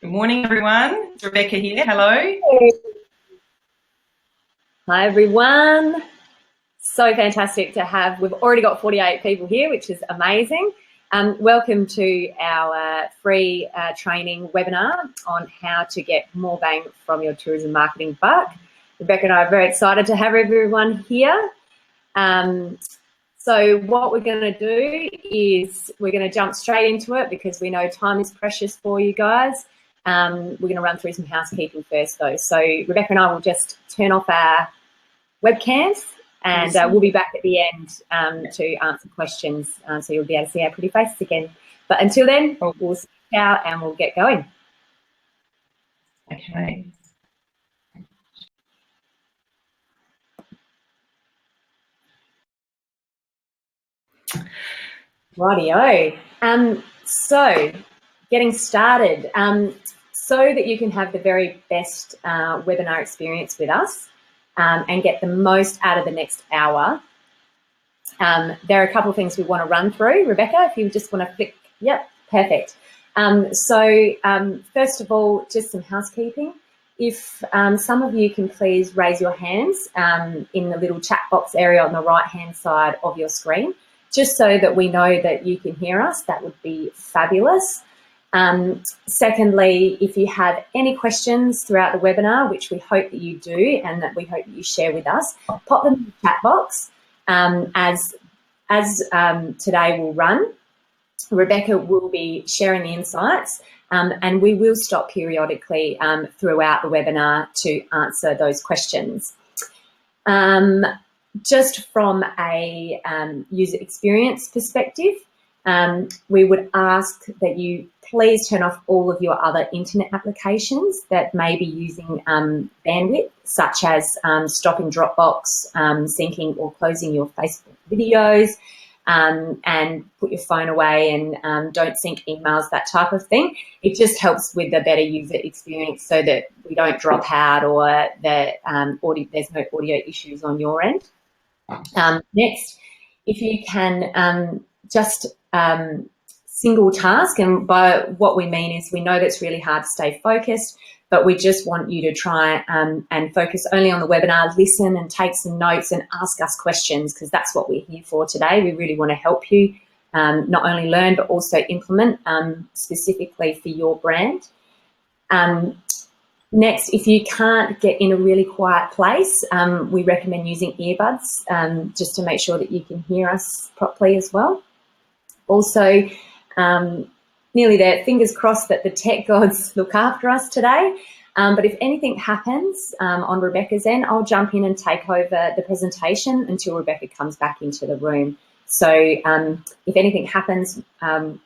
Good morning, everyone. It's Rebecca here. Hello. Hi, everyone. So fantastic to have. We've already got 48 people here, which is amazing. Welcome to our free training webinar on how to get more bang from your tourism marketing buck. Rebecca and I are very excited to have everyone here. So what we're going to do is we're going to jump straight into it because we know time is precious for you guys. We're going to run through some housekeeping first, though. So Rebecca and I will just turn off our webcams and we'll be back at the end to answer questions, so you'll be able to see our pretty faces again. But until then, we'll sit out and we'll get going. Okay. Rightio. So getting started, so that you can have the very best webinar experience with us and get the most out of the next hour, there are a couple of things we want to run through. Rebecca, if you just want to flick, yep, perfect. First of all, just some housekeeping. If some of you can please raise your hands in the little chat box area on the right-hand side of your screen, just so that we know that you can hear us, that would be fabulous. Secondly, if you have any questions throughout the webinar, which we hope that you do and that we hope that you share with us, pop them in the chat box. As today will run, Rebecca will be sharing the insights and we will stop periodically throughout the webinar to answer those questions. Just from a user experience perspective, we would ask that you please turn off all of your other internet applications that may be using bandwidth, such as stopping Dropbox, syncing or closing your Facebook videos, and put your phone away and don't sync emails, that type of thing. It just helps with a better user experience so that we don't drop out or there's no audio issues on your end. Next, if you can just single task, and by what we mean is we know that's really hard to stay focused, but we just want you to try and focus only on the webinar, listen and take some notes and ask us questions, because that's what we're here for today. We really want to help you not only learn but also implement specifically for your brand. Next, if you can't get in a really quiet place, we recommend using earbuds just to make sure that you can hear us properly as well. Also, nearly there, fingers crossed that the tech gods look after us today. But if anything happens on Rebecca's end, I'll jump in and take over the presentation until Rebecca comes back into the room. So if anything happens,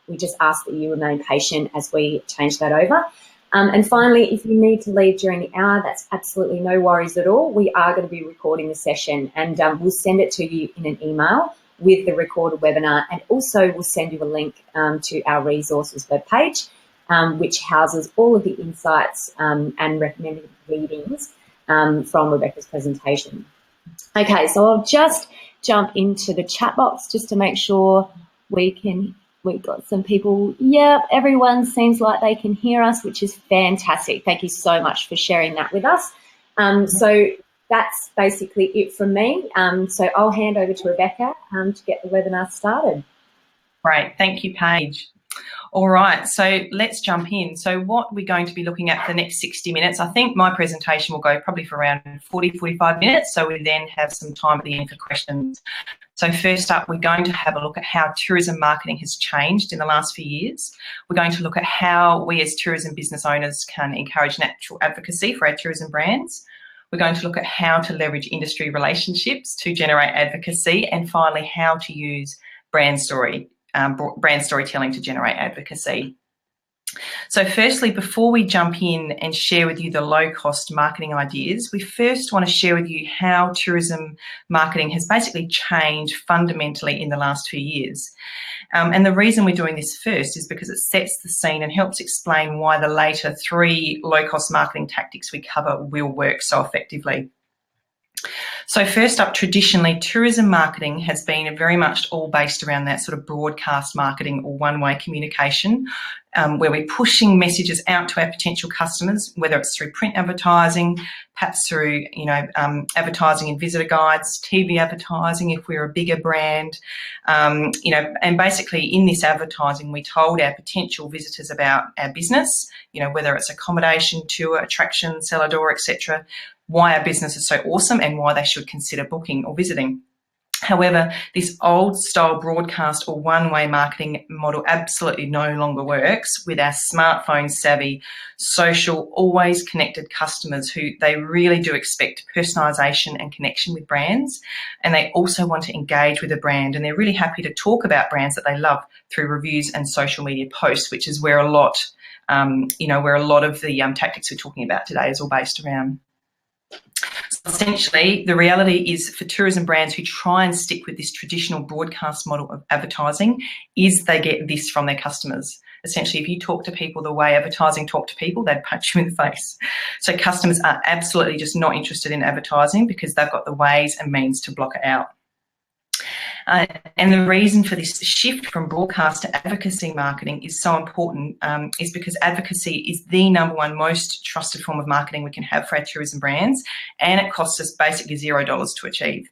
we just ask that you remain patient as we change that over. And finally, if you need to leave during the hour, that's absolutely no worries at all. We are going to be recording the session and we'll send it to you in an email with the recorded webinar, and also we'll send you a link to our resources webpage, which houses all of the insights and recommended readings from Rebecca's presentation. Okay, so I'll just jump into the chat box just to make sure we've got some people. Yep, everyone seems like they can hear us, which is fantastic. Thank you so much for sharing that with us. So that's basically it from me. So I'll hand over to Rebecca to get the webinar started. Great, thank you, Paige. All right, so let's jump in. So what we're going to be looking at for the next 60 minutes, I think my presentation will go probably for around 40, 45 minutes, so we then have some time at the end for questions. So first up, we're going to have a look at how tourism marketing has changed in the last few years. We're going to look at how we as tourism business owners can encourage natural advocacy for our tourism brands. We're going to look at how to leverage industry relationships to generate advocacy, and finally, how to use brand storytelling to generate advocacy. So firstly, before we jump in and share with you the low-cost marketing ideas, we first want to share with you how tourism marketing has basically changed fundamentally in the last few years. And the reason we're doing this first is because it sets the scene and helps explain why the later 3 low-cost marketing tactics we cover will work so effectively. So first up, traditionally, tourism marketing has been very much all based around that sort of broadcast marketing or one-way communication, where we're pushing messages out to our potential customers, whether it's through print advertising, perhaps through, advertising in visitor guides, TV advertising if we're a bigger brand, and basically in this advertising, we told our potential visitors about our business, whether it's accommodation, tour, attraction, cellar door, etc., why our business is so awesome and why they should consider booking or visiting. However, this old style broadcast or one-way marketing model absolutely no longer works with our smartphone savvy, social, always connected customers who they really do expect personalisation and connection with brands, and they also want to engage with a brand, and they're really happy to talk about brands that they love through reviews and social media posts, which is where a lot of the tactics we're talking about today is all based around. So essentially, the reality is for tourism brands who try and stick with this traditional broadcast model of advertising is they get this from their customers. Essentially, if you talk to people the way advertising talk to people, they'd punch you in the face. So customers are absolutely just not interested in advertising because they've got the ways and means to block it out. And the reason for this shift from broadcast to advocacy marketing is so important is because advocacy is the #1 most trusted form of marketing we can have for our tourism brands, and it costs us basically $0 to achieve.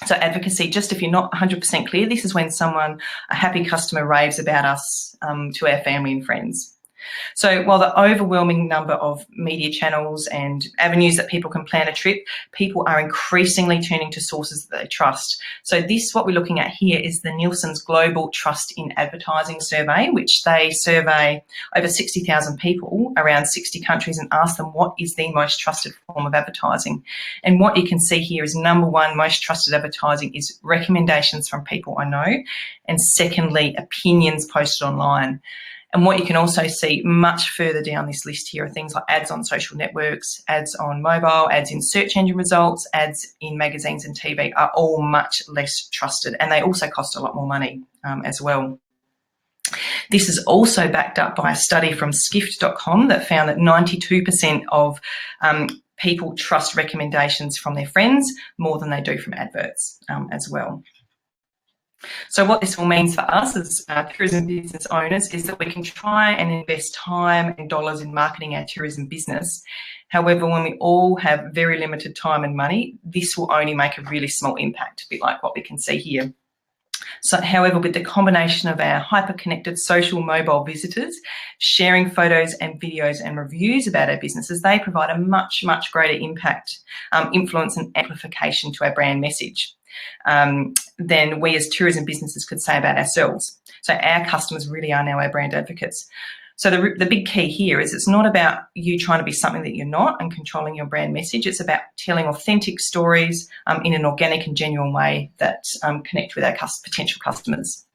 So advocacy, just if you're not 100% clear, this is when a happy customer raves about us to our family and friends. So while the overwhelming number of media channels and avenues that people can plan a trip, people are increasingly turning to sources that they trust. So what we're looking at here is the Nielsen's Global Trust in Advertising survey, which they survey over 60,000 people around 60 countries and ask them what is the most trusted form of advertising. And what you can see here is #1 most trusted advertising is recommendations from people I know, and secondly, opinions posted online. And what you can also see much further down this list here are things like ads on social networks, ads on mobile, ads in search engine results, ads in magazines and TV are all much less trusted, and they also cost a lot more money as well. This is also backed up by a study from skift.com that found that 92% of people trust recommendations from their friends more than they do from adverts as well. So what this all means for us as tourism business owners is that we can try and invest time and dollars in marketing our tourism business. However, when we all have very limited time and money, this will only make a really small impact, a bit like what we can see here. So, however, with the combination of our hyper-connected social mobile visitors sharing photos and videos and reviews about our businesses, they provide a much, much greater impact, influence and amplification to our brand message than we as tourism businesses could say about ourselves. So our customers really are now our brand advocates. So the big key here is it's not about you trying to be something that you're not and controlling your brand message. It's about telling authentic stories in an organic and genuine way that connect with our potential customers.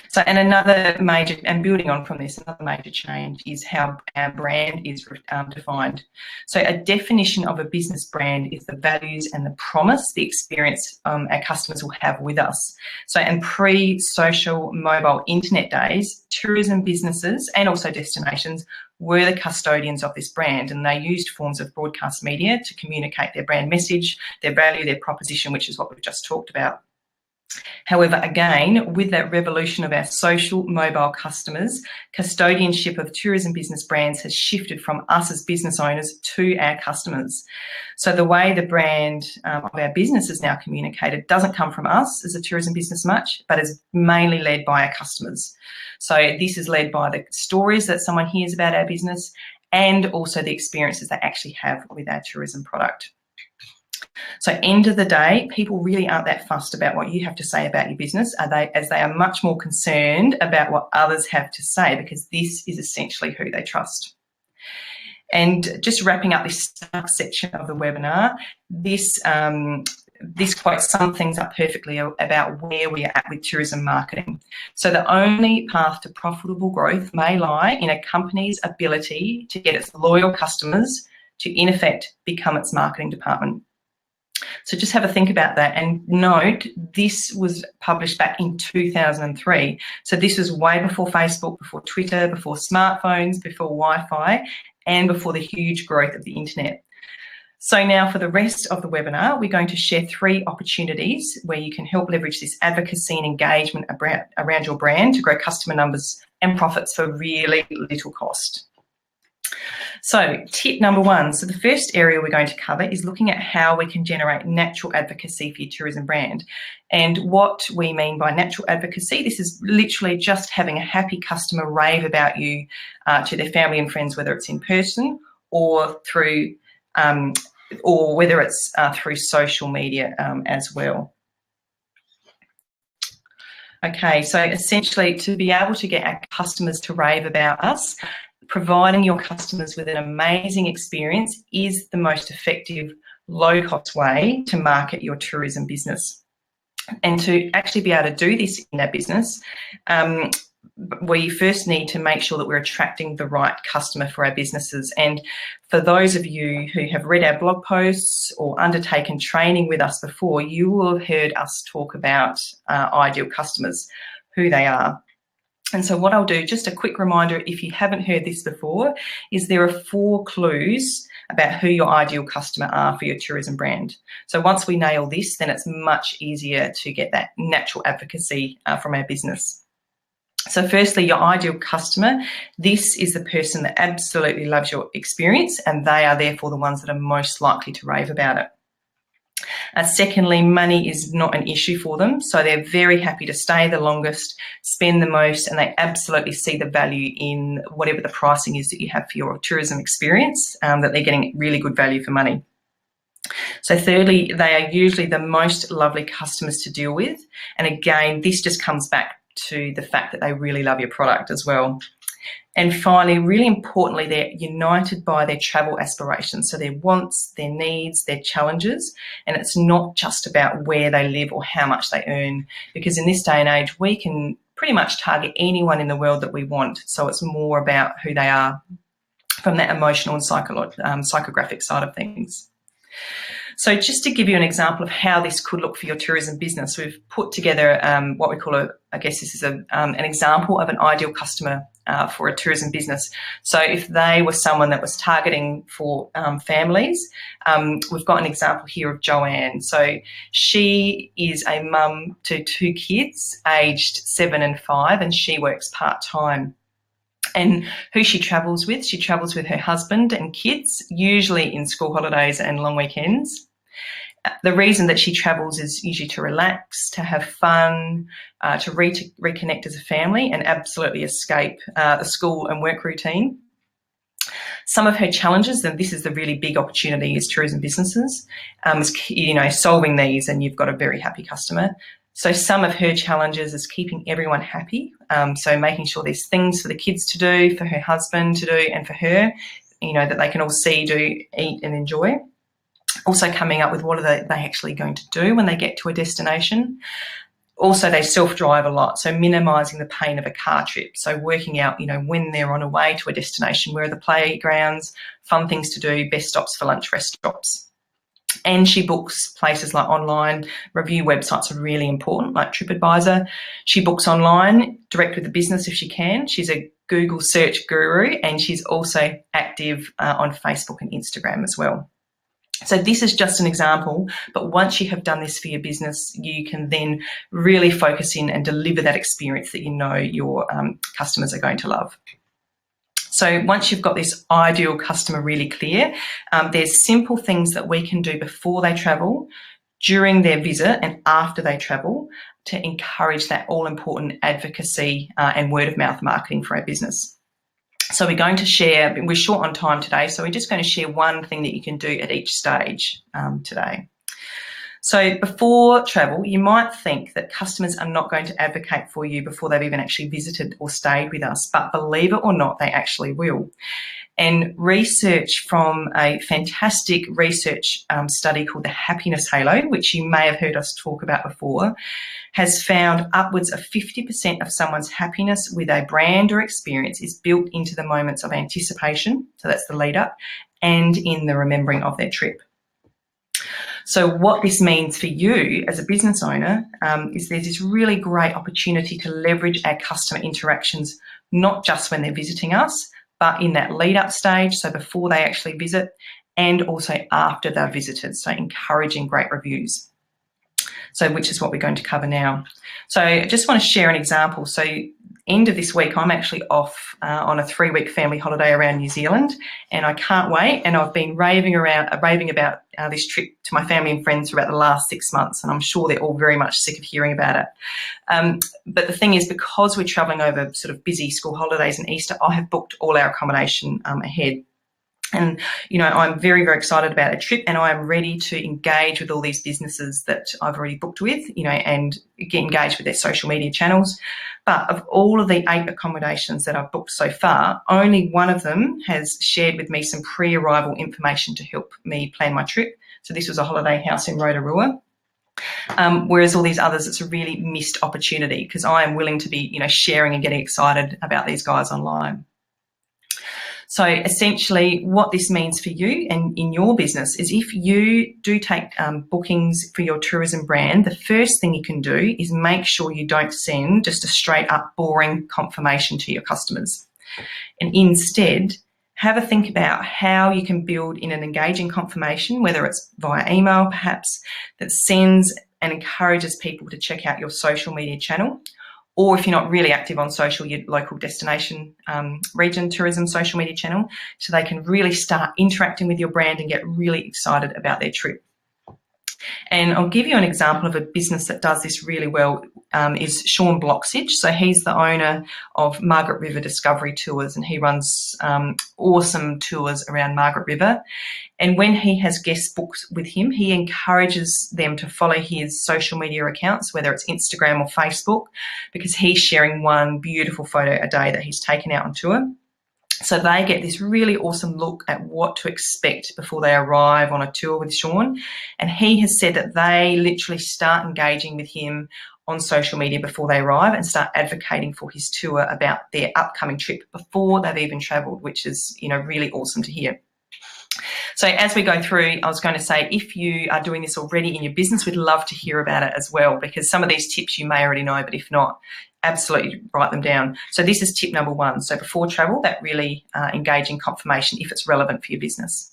So, and another major, and building on from this, another major change is how our brand is defined. So a definition of a business brand is the values and the promise, the experience our customers will have with us. So in pre-social mobile internet days, tourism businesses and also destinations were the custodians of this brand, and they used forms of broadcast media to communicate their brand message, their value, their proposition, which is what we've just talked about. However, again, with that revolution of our social mobile customers, custodianship of tourism business brands has shifted from us as business owners to our customers. So the way the brand of our business is now communicated doesn't come from us as a tourism business much, but is mainly led by our customers. So this is led by the stories that someone hears about our business and also the experiences they actually have with our tourism product. So end of the day, people really aren't that fussed about what you have to say about your business, as they are much more concerned about what others have to say, because this is essentially who they trust. And just wrapping up this section of the webinar, this quote sums things up perfectly about where we are at with tourism marketing. So the only path to profitable growth may lie in a company's ability to get its loyal customers to, in effect, become its marketing department. So just have a think about that, and note this was published back in 2003. So this was way before Facebook, before Twitter, before smartphones, before Wi-Fi, and before the huge growth of the internet. So now for the rest of the webinar, we're going to share 3 opportunities where you can help leverage this advocacy and engagement around your brand to grow customer numbers and profits for really little cost. So tip number 1, so the first area we're going to cover is looking at how we can generate natural advocacy for your tourism brand. And what we mean by natural advocacy, this is literally just having a happy customer rave about you to their family and friends, whether it's in person or through or whether it's through social media as well. Okay, so essentially to be able to get our customers to rave about us, providing your customers with an amazing experience is the most effective, low-cost way to market your tourism business. And to actually be able to do this in our business, we first need to make sure that we're attracting the right customer for our businesses. And for those of you who have read our blog posts or undertaken training with us before, you will have heard us talk about ideal customers, who they are. And so what I'll do, just a quick reminder, if you haven't heard this before, is there are 4 clues about who your ideal customer are for your tourism brand. So once we nail this, then it's much easier to get that natural advocacy from our business. So firstly, your ideal customer, this is the person that absolutely loves your experience, and they are therefore the ones that are most likely to rave about it. Secondly, money is not an issue for them, so they're very happy to stay the longest, spend the most, and they absolutely see the value in whatever the pricing is that you have for your tourism experience, that they're getting really good value for money. So thirdly, they are usually the most lovely customers to deal with, and again, this just comes back to the fact that they really love your product as well. And finally, really importantly, they're united by their travel aspirations, so their wants, their needs, their challenges, and it's not just about where they live or how much they earn, because in this day and age, we can pretty much target anyone in the world that we want, so it's more about who they are from that emotional and psychographic side of things. So just to give you an example of how this could look for your tourism business, we've put together what we call I guess this is an example of an ideal customer for a tourism business. So if they were someone that was targeting for families, we've got an example here of Joanne. So she is a mum to 2 kids aged 7 and 5, and she works part-time. And who she travels with her husband and kids, usually in school holidays and long weekends. The reason that she travels is usually to relax, to have fun, to reconnect as a family, and absolutely escape the school and work routine. Some of her challenges, and this is the really big opportunity as tourism businesses, is, solving these, and you've got a very happy customer. So some of her challenges is keeping everyone happy. So making sure there's things for the kids to do, for her husband to do, and for her, that they can all see, do, eat, and enjoy. Also coming up with what are they actually going to do when they get to a destination. Also, they self-drive a lot, so minimising the pain of a car trip. So working out, when they're on a way to a destination, where are the playgrounds, fun things to do, best stops for lunch, rest stops. And she books places like online. Review websites are really important, like TripAdvisor. She books online, direct with the business if she can. She's a Google search guru, and she's also active on Facebook and Instagram as well. So this is just an example, but once you have done this for your business, you can then really focus in and deliver that experience that your customers are going to love. So once you've got this ideal customer really clear, there's simple things that we can do before they travel, during their visit, and after they travel to encourage that all-important advocacy and word-of-mouth marketing for our business. So we're going to share, we're short on time today, so we're just going to share one thing that you can do at each stage today. So before travel, you might think that customers are not going to advocate for you before they've even actually visited or stayed with us, but believe it or not, they actually will. And research from a fantastic research study called the Happiness Halo, which you may have heard us talk about before, has found upwards of 50% of someone's happiness with a brand or experience is built into the moments of anticipation, so that's the lead up, and in the remembering of their trip. So what this means for you as a business owner is there's this really great opportunity to leverage our customer interactions, not just when they're visiting us, but in that lead up stage, so before they actually visit, and also after they've visited, so encouraging great reviews. So which is what we're going to cover now. So I just want to share an example. So end of this week, I'm actually off on a 3-week family holiday around New Zealand, and I can't wait. And I've been raving about this trip to my family and friends for about the last 6 months, and I'm sure they're all very much sick of hearing about it. But the thing is, because we're travelling over sort of busy school holidays and Easter, I have booked all our accommodation ahead. And, you know, I'm very, very excited about a trip, and I am ready to engage with all these businesses that I've already booked with, you know, and get engaged with their social media channels. But of all of the 8 accommodations that I've booked so far, only one of them has shared with me some pre-arrival information to help me plan my trip. So this was a holiday house in Rotorua. Whereas all these others, it's a really missed opportunity, because I am willing to be, you know, sharing and getting excited about these guys online. So essentially what this means for you and in your business is, if you do take bookings for your tourism brand, the first thing you can do is make sure you don't send just a straight up boring confirmation to your customers. And instead, have a think about how you can build in an engaging confirmation, whether it's via email perhaps, that sends and encourages people to check out your social media channel. Or if you're not really active on social, your local destination region tourism social media channel, so they can really start interacting with your brand and get really excited about their trip. And I'll give you an example of a business that does this really well, is Sean Bloxage. So he's the owner of Margaret River Discovery Tours, and he runs awesome tours around Margaret River. And when he has guests booked with him, he encourages them to follow his social media accounts, whether it's Instagram or Facebook, because he's sharing one beautiful photo a day that he's taken out on tour. So they get this really awesome look at what to expect before they arrive on a tour with Sean. And he has said that they literally start engaging with him on social media before they arrive and start advocating for his tour about their upcoming trip before they've even travelled, which is, you know, really awesome to hear. So as we go through, I was going to say, if you are doing this already in your business, we'd love to hear about it as well, because some of these tips you may already know, but if not, absolutely write them down. So this is tip number 1. So before travel, that really engaging confirmation if it's relevant for your business.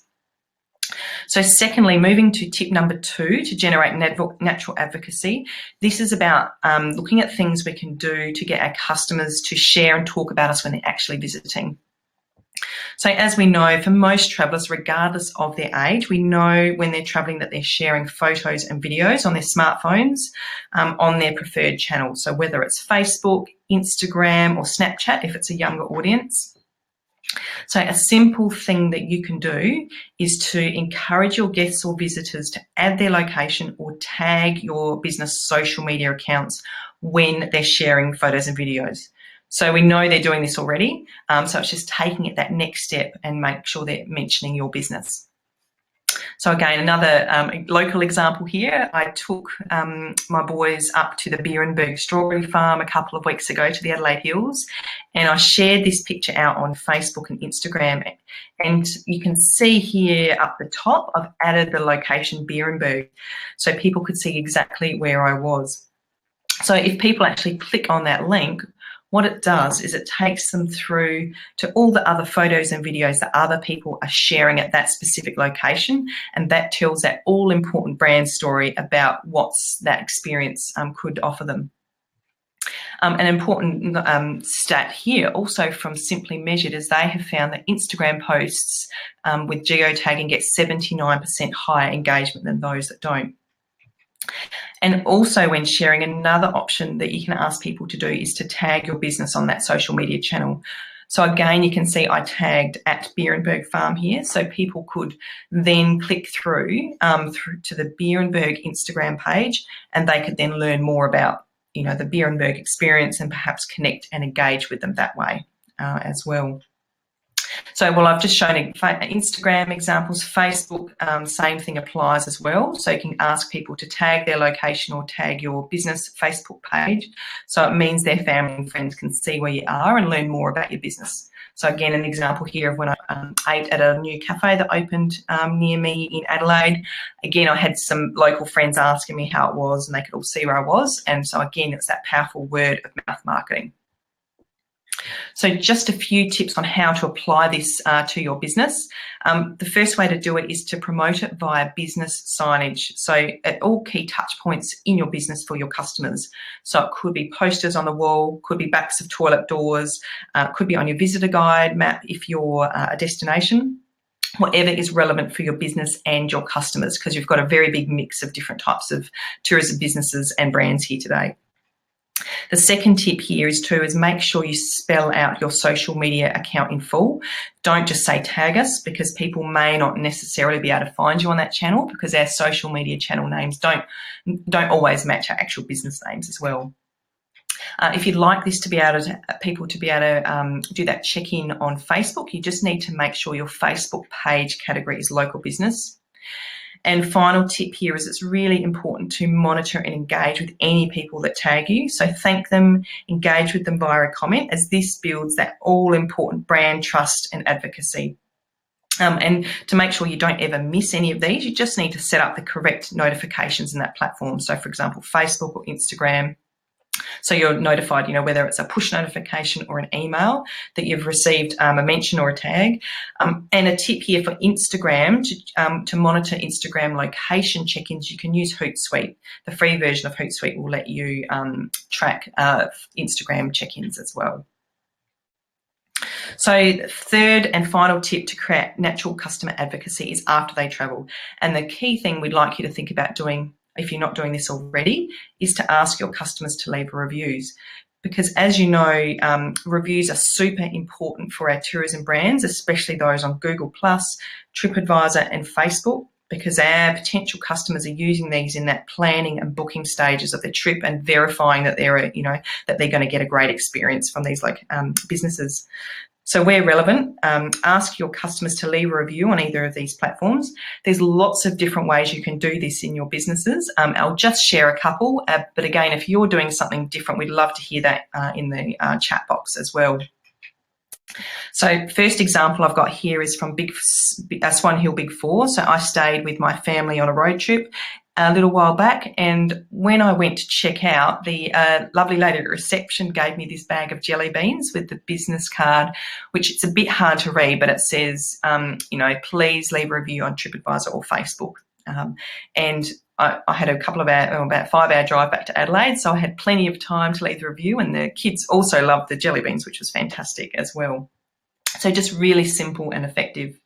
So secondly, moving to tip number 2, to generate natural advocacy. This is about looking at things we can do to get our customers to share and talk about us when they're actually visiting. So as we know, for most travellers, regardless of their age, we know when they're travelling that they're sharing photos and videos on their smartphones on their preferred channels. So whether it's Facebook, Instagram or Snapchat, if it's a younger audience. So a simple thing that you can do is to encourage your guests or visitors to add their location or tag your business social media accounts when they're sharing photos and videos. So we know they're doing this already, so it's just taking it that next step and make sure they're mentioning your business. So again, another local example here. I took my boys up to the Beerenberg strawberry farm a couple of weeks ago to the Adelaide Hills, and I shared this picture out on Facebook and Instagram. And you can see here up the top, I've added the location Beerenberg, so people could see exactly where I was. So if people actually click on that link, what it does is it takes them through to all the other photos and videos that other people are sharing at that specific location, and that tells that all-important brand story about what's that experience could offer them. An important stat here, also from Simply Measured, is they have found that Instagram posts with geotagging get 79% higher engagement than those that don't. And also when sharing, another option that you can ask people to do is to tag your business on that social media channel. So again, you can see I tagged at Beerenberg Farm here, so people could then click through to the Beerenberg Instagram page, and they could then learn more about, you know, the Beerenberg experience and perhaps connect and engage with them that way as well. So, well, I've just shown Instagram examples. Facebook, same thing applies as well. So you can ask people to tag their location or tag your business Facebook page. So it means their family and friends can see where you are and learn more about your business. So again, an example here of when I ate at a new cafe that opened near me in Adelaide. Again, I had some local friends asking me how it was, and they could all see where I was. And so again, it's that powerful word of mouth marketing. So just a few tips on how to apply this to your business. The first way to do it is to promote it via business signage. So at all key touch points in your business for your customers. So it could be posters on the wall, could be backs of toilet doors, could be on your visitor guide map if you're a destination. Whatever is relevant for your business and your customers, because you've got a very big mix of different types of tourism businesses and brands here today. The second tip here is make sure you spell out your social media account in full. Don't just say tag us, because people may not necessarily be able to find you on that channel, because our social media channel names don't always match our actual business names as well. If you'd like this to be able to people to be able to do that check-in on Facebook, you just need to make sure your Facebook page category is local business. And final tip here is it's really important to monitor and engage with any people that tag you. So thank them, engage with them via a comment, as this builds that all-important brand trust and advocacy. And to make sure you don't ever miss any of these, you just need to set up the correct notifications in that platform. So, for example, Facebook or Instagram. So you're notified, whether it's a push notification or an email that you've received a mention or a tag. And a tip here for Instagram, to monitor Instagram location check-ins, you can use Hootsuite. The free version of Hootsuite will let you track Instagram check-ins as well. So the third and final tip to create natural customer advocacy is after they travel. And the key thing we'd like you to think about doing, if you're not doing this already, is to ask your customers to leave reviews. Because as you know, reviews are super important for our tourism brands, especially those on Google+, TripAdvisor and Facebook, because our potential customers are using these in that planning and booking stages of their trip and verifying that they're going to get a great experience from these businesses. So where relevant, ask your customers to leave a review on either of these platforms. There's lots of different ways you can do this in your businesses. I'll just share a couple, but again, if you're doing something different, we'd love to hear that in the chat box as well. So first example I've got here is from Swan Hill Big Four. So I stayed with my family on a road trip a little while back, and when I went to check out, the lovely lady at reception gave me this bag of jelly beans with the business card, which it's a bit hard to read, but it says, please leave a review on TripAdvisor or Facebook. And I had a couple of about 5-hour drive back to Adelaide, so I had plenty of time to leave the review, and the kids also loved the jelly beans, which was fantastic as well. So just really simple and effective.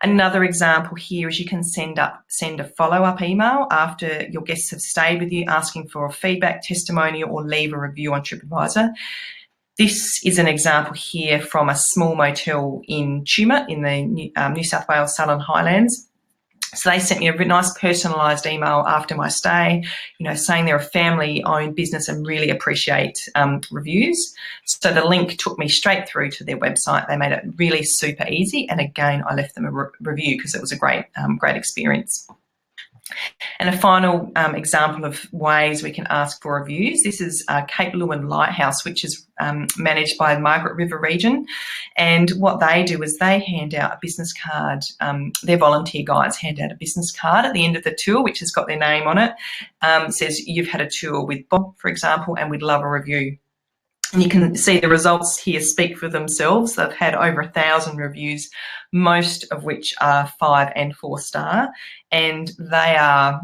Another example here is you can send a follow-up email after your guests have stayed with you, asking for a feedback, testimonial, or leave a review on TripAdvisor. This is an example here from a small motel in Tumut in the New South Wales Southern Highlands. So they sent me a nice personalised email after my stay, saying they're a family-owned business and really appreciate reviews. So the link took me straight through to their website. They made it really super easy. And again, I left them a review because it was a great experience. And a final example of ways we can ask for reviews. This is Cape Lewin Lighthouse, which is managed by the Margaret River region. And what they do is they hand out a business card. Their volunteer guides hand out a business card at the end of the tour, which has got their name on it. It says, you've had a tour with Bob, for example, and we'd love a review. And you can see the results here speak for themselves. They've had over 1,000 reviews, most of which are 5 and 4 star. And they are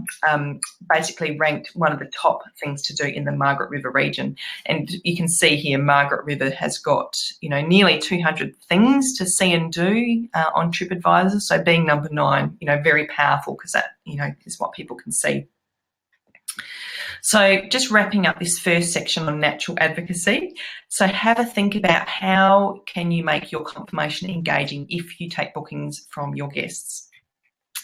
basically ranked one of the top things to do in the Margaret River region. And you can see here, Margaret River has got, nearly 200 things to see and do on TripAdvisor. So being number 9, very powerful, because that, is what people can see. So just wrapping up this first section on natural advocacy. So have a think about how can you make your confirmation engaging if you take bookings from your guests.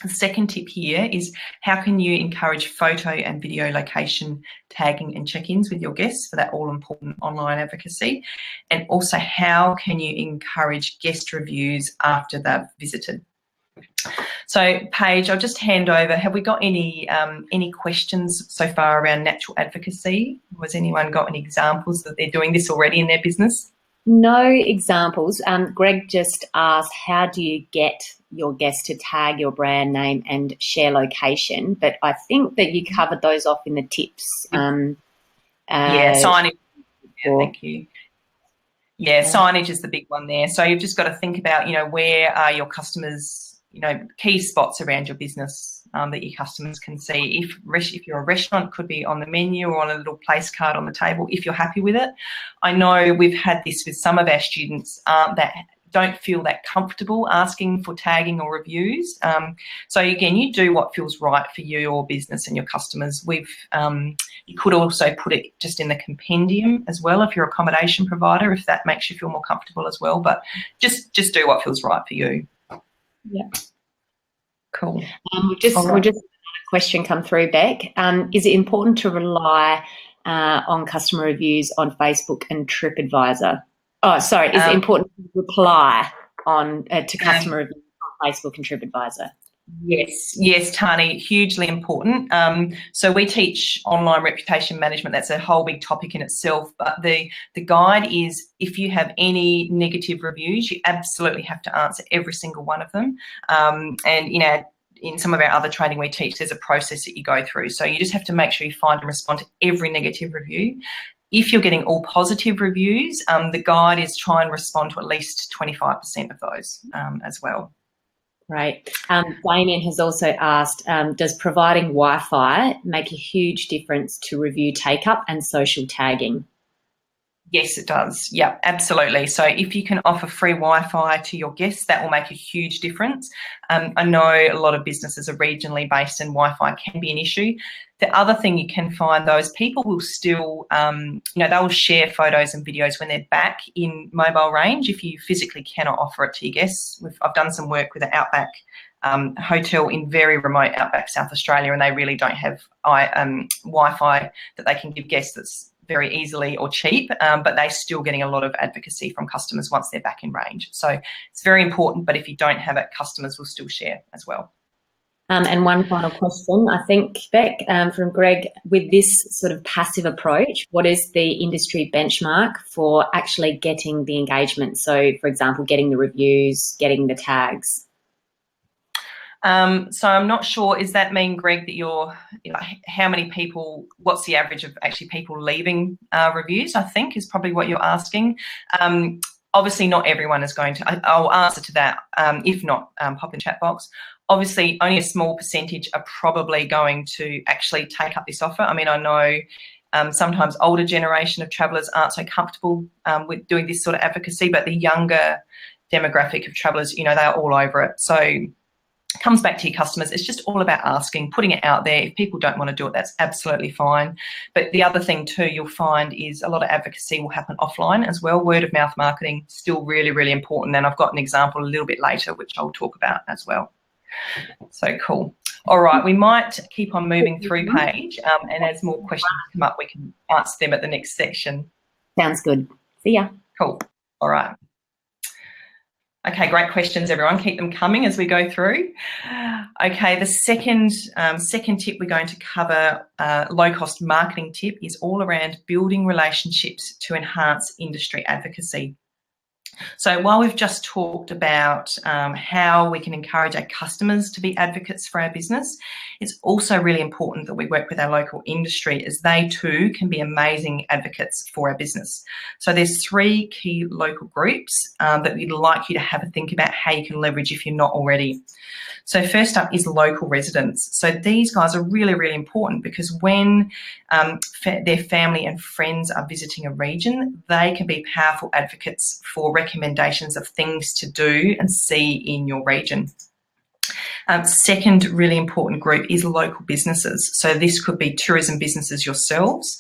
The second tip here is how can you encourage photo and video location tagging and check-ins with your guests for that all-important online advocacy? And also how can you encourage guest reviews after they've visited? So, Paige, I'll just hand over. Have we got any questions so far around natural advocacy? Has anyone got any examples that they're doing this already in their business? No examples. Greg just asked, how do you get your guests to tag your brand name and share location? But I think that you covered those off in the tips. Yeah, signing. Yeah, thank you. Yeah, signage is the big one there. So you've just got to think about, where are your customers, key spots around your business that your customers can see. If you're a restaurant, it could be on the menu or on a little place card on the table if you're happy with it. I know we've had this with some of our students that don't feel that comfortable asking for tagging or reviews. So again, you do what feels right for you, your business and your customers. You could also put it just in the compendium as well if you're an accommodation provider, if that makes you feel more comfortable as well. But just do what feels right for you. Yeah. Cool. We've just had a question come through, Beck. Is it important to rely on customer reviews on Facebook and TripAdvisor? Oh, sorry. Is it important to reply to customer reviews on Facebook and TripAdvisor? Yes, Tani, hugely important. So we teach online reputation management. That's a whole big topic in itself. But the guide is, if you have any negative reviews, you absolutely have to answer every single one of them. And in some of our other training we teach, there's a process that you go through. So you just have to make sure you find and respond to every negative review. If you're getting all positive reviews, the guide is try and respond to at least 25% of those as well. Right. Damien has also asked, does providing Wi-Fi make a huge difference to review take-up and social tagging? Yes, it does. Yeah, absolutely. So if you can offer free Wi-Fi to your guests, that will make a huge difference. I know a lot of businesses are regionally based and Wi-Fi can be an issue. The other thing you can find, though, is people will still, they'll share photos and videos when they're back in mobile range if you physically cannot offer it to your guests. I've done some work with an Outback hotel in very remote Outback South Australia, and they really don't have Wi-Fi that they can give guests that's very easily or cheap, but they're still getting a lot of advocacy from customers once they're back in range. So it's very important, but if you don't have it, customers will still share as well. And one final question, I think, Beck, from Greg, with this sort of passive approach, what is the industry benchmark for actually getting the engagement? So, for example, getting the reviews, getting the tags. So I'm not sure, does that mean, Greg, that how many people, what's the average of actually people leaving reviews, I think is probably what you're asking. Obviously not everyone is going to, I'll answer to that. If not, pop in the chat box. Obviously only a small percentage are probably going to actually take up this offer. I mean, I know sometimes older generation of travellers aren't so comfortable with doing this sort of advocacy, but the younger demographic of travellers, they're all over it. So it comes back to your customers. It's just all about asking, putting it out there. If people don't want to do it, that's absolutely fine. But the other thing too you'll find is a lot of advocacy will happen offline as well. Word of mouth marketing, still really, really important. And I've got an example a little bit later, which I'll talk about as well. So cool. All right, we might keep on moving through, Paige, and as more questions come up, we can answer them at the next section. Sounds good. See ya. Cool. All right. Okay, great questions, everyone. Keep them coming as we go through. Okay, the second tip we're going to cover, low-cost marketing tip, is all around building relationships to enhance industry advocacy. So while we've just talked about how we can encourage our customers to be advocates for our business, it's also really important that we work with our local industry, as they too can be amazing advocates for our business. So there's 3 key local groups that we'd like you to have a think about how you can leverage if you're not already. So first up is local residents. So these guys are really, really important, because when their family and friends are visiting a region, they can be powerful advocates for recommendations of things to do and see in your region. Second really important group is local businesses. So this could be tourism businesses yourselves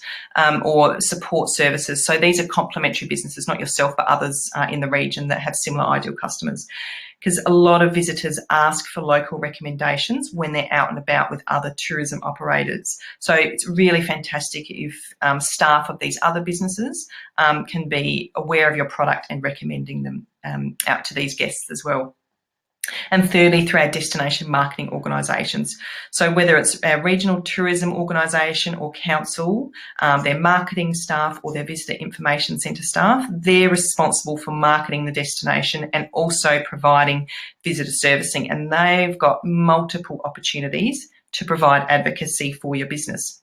or support services. So these are complementary businesses, not yourself, but others in the region that have similar ideal customers. Because a lot of visitors ask for local recommendations when they're out and about with other tourism operators. So it's really fantastic if staff of these other businesses can be aware of your product and recommending them out to these guests as well. And thirdly, through our destination marketing organisations. So whether it's our regional tourism organisation or council, their marketing staff or their visitor information centre staff, they're responsible for marketing the destination and also providing visitor servicing. And they've got multiple opportunities to provide advocacy for your business.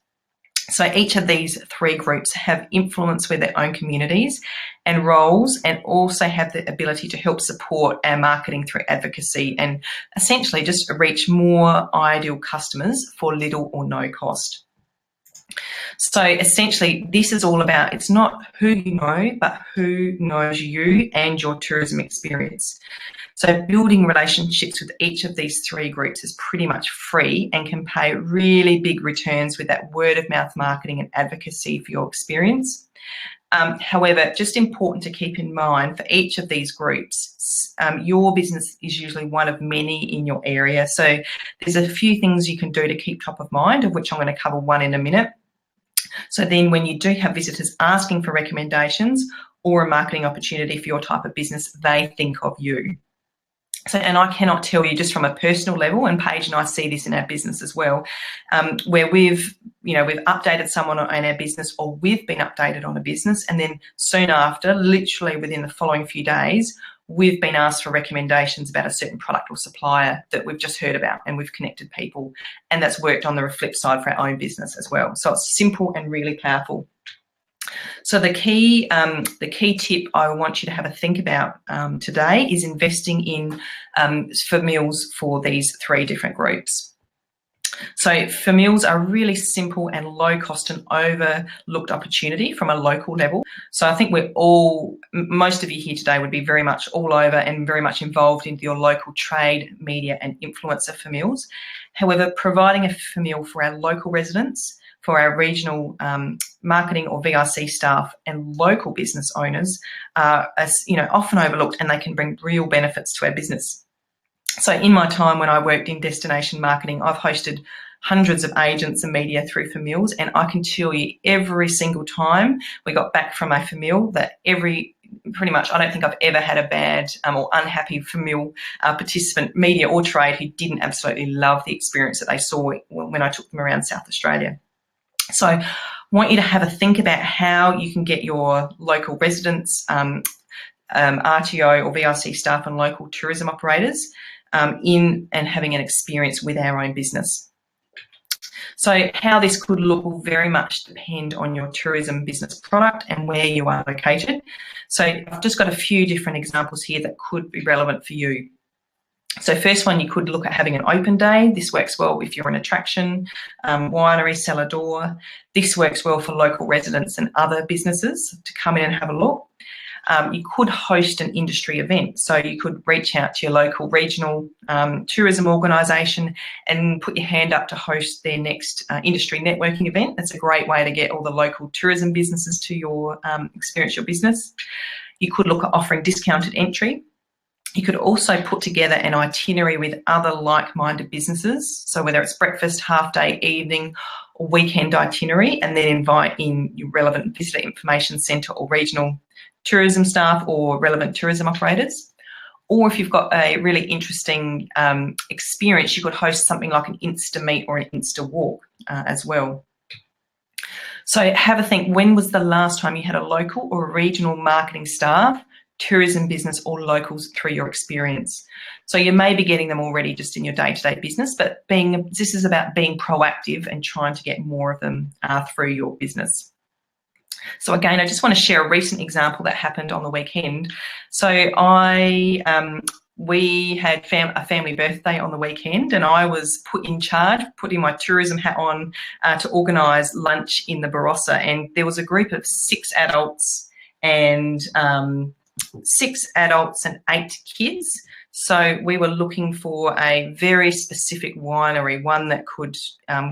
So each of these three groups have influence with their own communities and roles, and also have the ability to help support our marketing through advocacy and essentially just reach more ideal customers for little or no cost. So essentially, this is all about, it's not who you know, but who knows you and your tourism experience. So building relationships with each of these three groups is pretty much free and can pay really big returns with that word of mouth marketing and advocacy for your experience. However, just important to keep in mind for each of these groups, your business is usually one of many in your area. So there's a few things you can do to keep top of mind, of which I'm going to cover one in a minute. So then when you do have visitors asking for recommendations or a marketing opportunity for your type of business, they think of you. So, and I cannot tell you, just from a personal level, and Paige and I see this in our business as well, where we've updated someone on our business, or we've been updated on a business, and then soon after, literally within the following few days, we've been asked for recommendations about a certain product or supplier that we've just heard about, and we've connected people, and that's worked on the flip side for our own business as well. So it's simple and really powerful. So the key tip I want you to have a think about today is investing in familials for these three different groups. So familials are really simple and low cost and overlooked opportunity from a local level. So I think most of you here today would be very much all over and very much involved in your local trade, media and influencer familials. However, providing a familial for our local residents, for our regional marketing or VIC staff and local business owners are often overlooked, and they can bring real benefits to our business. So in my time when I worked in destination marketing, I've hosted hundreds of agents and media through familials, and I can tell you every single time we got back from a familial that pretty much I don't think I've ever had a bad or unhappy familial participant, media or trade, who didn't absolutely love the experience that they saw when I took them around South Australia. So I want you to have a think about how you can get your local residents, RTO or VIC staff and local tourism operators in and having an experience with our own business. So how this could look will very much depend on your tourism business product and where you are located. So I've just got a few different examples here that could be relevant for you. So first one, you could look at having an open day. This works well if you're an attraction, winery, cellar door. This works well for local residents and other businesses to come in and have a look. You could host an industry event. So you could reach out to your local regional tourism organisation and put your hand up to host their next industry networking event. That's a great way to get all the local tourism businesses to experience your business. You could look at offering discounted entry. You could also put together an itinerary with other like-minded businesses. So whether it's breakfast, half-day, evening, or weekend itinerary, and then invite in your relevant visitor information centre or regional tourism staff or relevant tourism operators. Or if you've got a really interesting experience, you could host something like an Insta Meet or an Insta Walk as well. So have a think, when was the last time you had a local or a regional marketing staff, tourism business or locals through your experience? So you may be getting them already just in your day-to-day business, but this is about being proactive and trying to get more of them through your business. So again, I just want to share a recent example that happened on the weekend. So we had a family birthday on the weekend, and I was put in charge, putting my tourism hat on to organise lunch in the Barossa. And there was a group of 6 adults and 8 kids. So we were looking for a very specific winery, one that could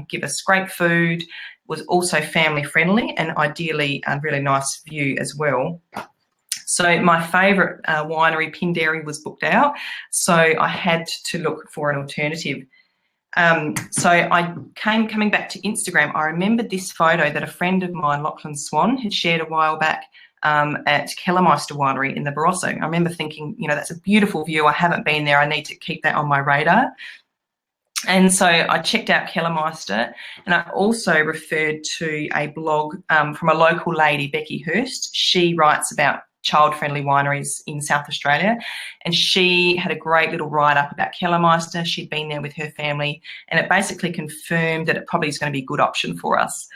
give us great food, was also family friendly, and ideally a really nice view as well. So my favourite winery, Pinderi, was booked out, so I had to look for an alternative. So coming back to Instagram, I remembered this photo that a friend of mine, Lachlan Swan, had shared a while back at Kellermeister Winery in the Barossa. I remember thinking, that's a beautiful view. I haven't been there. I need to keep that on my radar. And so I checked out Kellermeister, and I also referred to a blog from a local lady, Becky Hurst. She writes about child-friendly wineries in South Australia. And she had a great little write-up about Kellermeister. She'd been there with her family, and it basically confirmed that it probably is going to be a good option for us.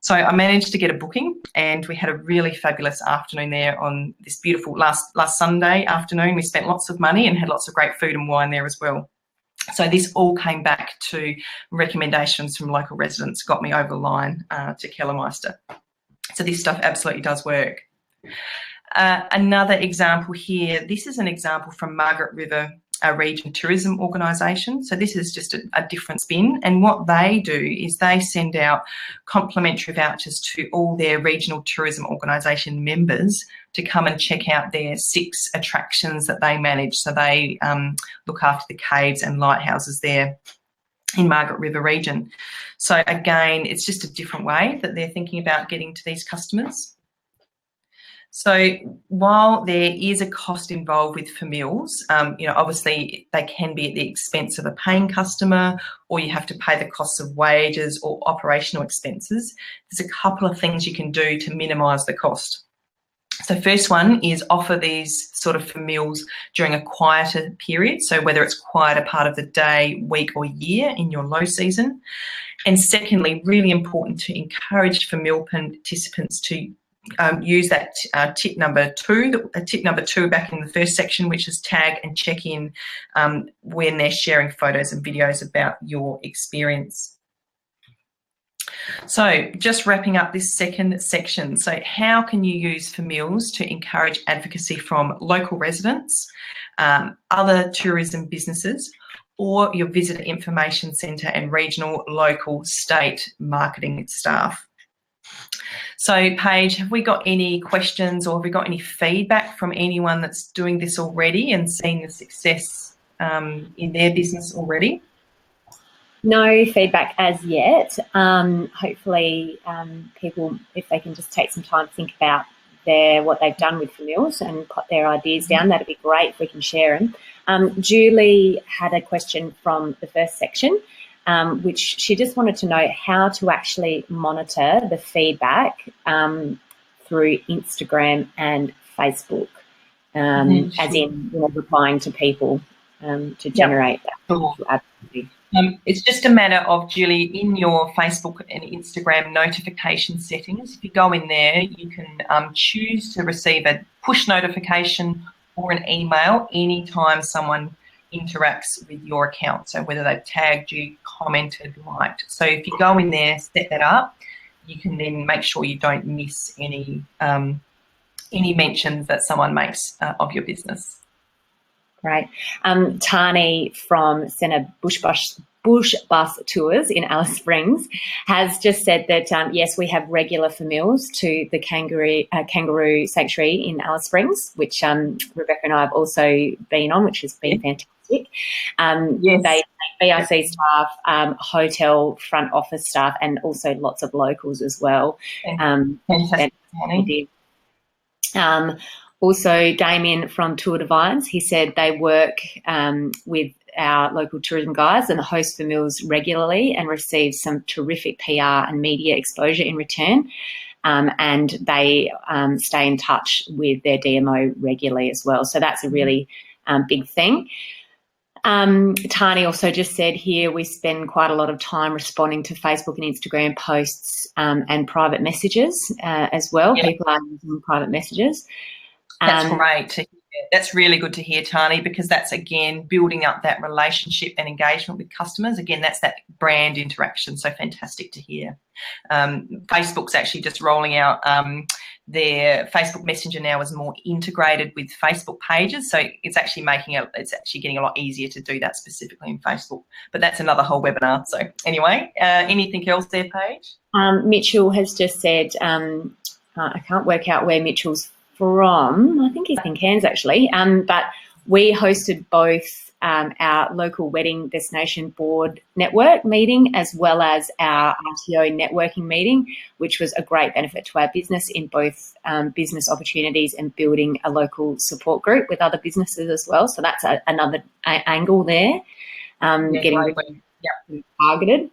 So I managed to get a booking, and we had a really fabulous afternoon there on this beautiful last Sunday afternoon. We spent lots of money and had lots of great food and wine there as well. So this all came back to recommendations from local residents, got me over the line to Kellermeister. So this stuff absolutely does work. Another example here, this is an example from Margaret River Region Tourism Organisation. So this is just a different spin, and what they do is they send out complimentary vouchers to all their regional tourism organisation members to come and check out their 6 attractions that they manage. So they look after the caves and lighthouses there in Margaret River region. So again, it's just a different way that they're thinking about getting to these customers. So while there is a cost involved with familials, obviously they can be at the expense of a paying customer, or you have to pay the costs of wages or operational expenses. There's a couple of things you can do to minimise the cost. So first one is offer these sort of familials during a quieter period. So whether it's quieter part of the day, week or year in your low season. And secondly, really important to encourage familial participants to use that tip number 2, tip number 2 back in the first section, which is tag and check in when they're sharing photos and videos about your experience. So just wrapping up this second section. So how can you use familials to encourage advocacy from local residents, other tourism businesses, or your visitor information centre and regional, local, state marketing staff? So Paige, have we got any questions, or have we got any feedback from anyone that's doing this already and seeing the success in their business already? No feedback as yet. Hopefully people, if they can just take some time to think about what they've done with familials and put their ideas down, that'd be great if we can share them. Julie had a question from the first section, which she just wanted to know how to actually monitor the feedback through Instagram and Facebook, as in replying to people to generate that advocacy. It's just a matter of, Julie, in your Facebook and Instagram notification settings, if you go in there, you can choose to receive a push notification or an email anytime someone interacts with your account. So whether they've tagged you, commented, liked. So if you go in there, set that up, you can then make sure you don't miss any mentions that someone makes of your business. Great. Tani from Centre Bush Bus Tours in Alice Springs has just said that, yes, we have regular familials to the kangaroo sanctuary in Alice Springs, which Rebecca and I have also been on, which has been fantastic. Yes. They BIC staff, hotel front office staff, and also lots of locals as well. Fantastic. Also, Damien from Tour Divines, he said they work with our local tourism guides and host familials regularly and receive some terrific PR and media exposure in return. And they stay in touch with their DMO regularly as well. So that's a really big thing. Tani also just said here we spend quite a lot of time responding to Facebook and Instagram posts and private messages as well. Yep. People are using private messages. That's great to hear. That's really good to hear, Tani, because that's, again, building up that relationship and engagement with customers. Again, that's that brand interaction, so fantastic to hear. Facebook's actually just rolling out their Facebook Messenger now is more integrated with Facebook pages, so it's actually getting a lot easier to do that specifically in Facebook. But that's another whole webinar. So anyway, anything else there, Paige? Mitchell has just said, I can't work out where Mitchell's from. I think he's in Cairns actually, but we hosted both our local wedding destination board network meeting as well as our RTO networking meeting, which was a great benefit to our business in both business opportunities and building a local support group with other businesses as well. So that's another angle there, getting really targeted.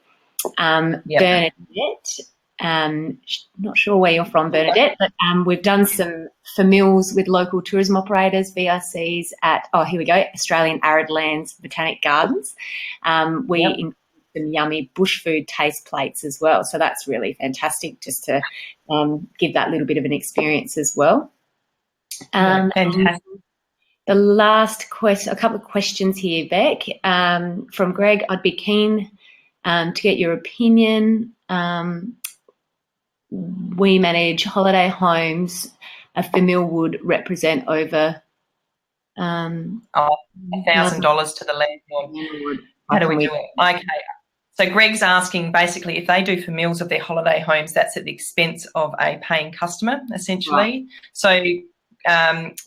Bernadette Not sure where you're from, Bernadette, but we've done some familials with local tourism operators, VRCs at, oh, here we go, Australian Arid Lands Botanic Gardens. We include some yummy bush food taste plates as well. So that's really fantastic, just to give that little bit of an experience as well. Fantastic. The last question, a couple of questions here, Beck, from Greg. I'd be keen to get your opinion. We manage holiday homes. A familial would represent over $1,000 to the landlord. How do we do it? Okay. So Greg's asking basically if they do familials of their holiday homes, that's at the expense of a paying customer, essentially. Right. So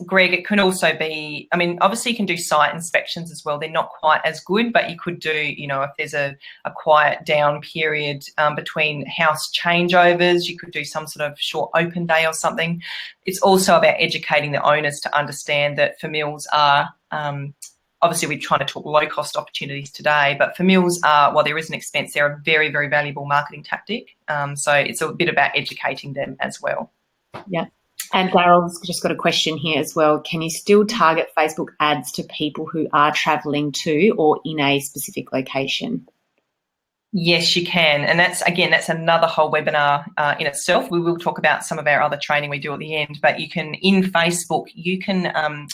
Greg, it can also be, I mean, obviously you can do site inspections as well. They're not quite as good, but you could do, you know, if there's a quiet down period between house changeovers, you could do some sort of short open day or something. It's also about educating the owners to understand that familials are, obviously we're trying to talk low-cost opportunities today, but familials are, while there is an expense, they're a very, very valuable marketing tactic. So it's a bit about educating them as well. Yeah. And Daryl's just got a question here as well. Can you still target Facebook ads to people who are travelling to or in a specific location? Yes, you can. And that's, again, that's another whole webinar in itself. We will talk about some of our other training we do at the end, but you can, in Facebook, you can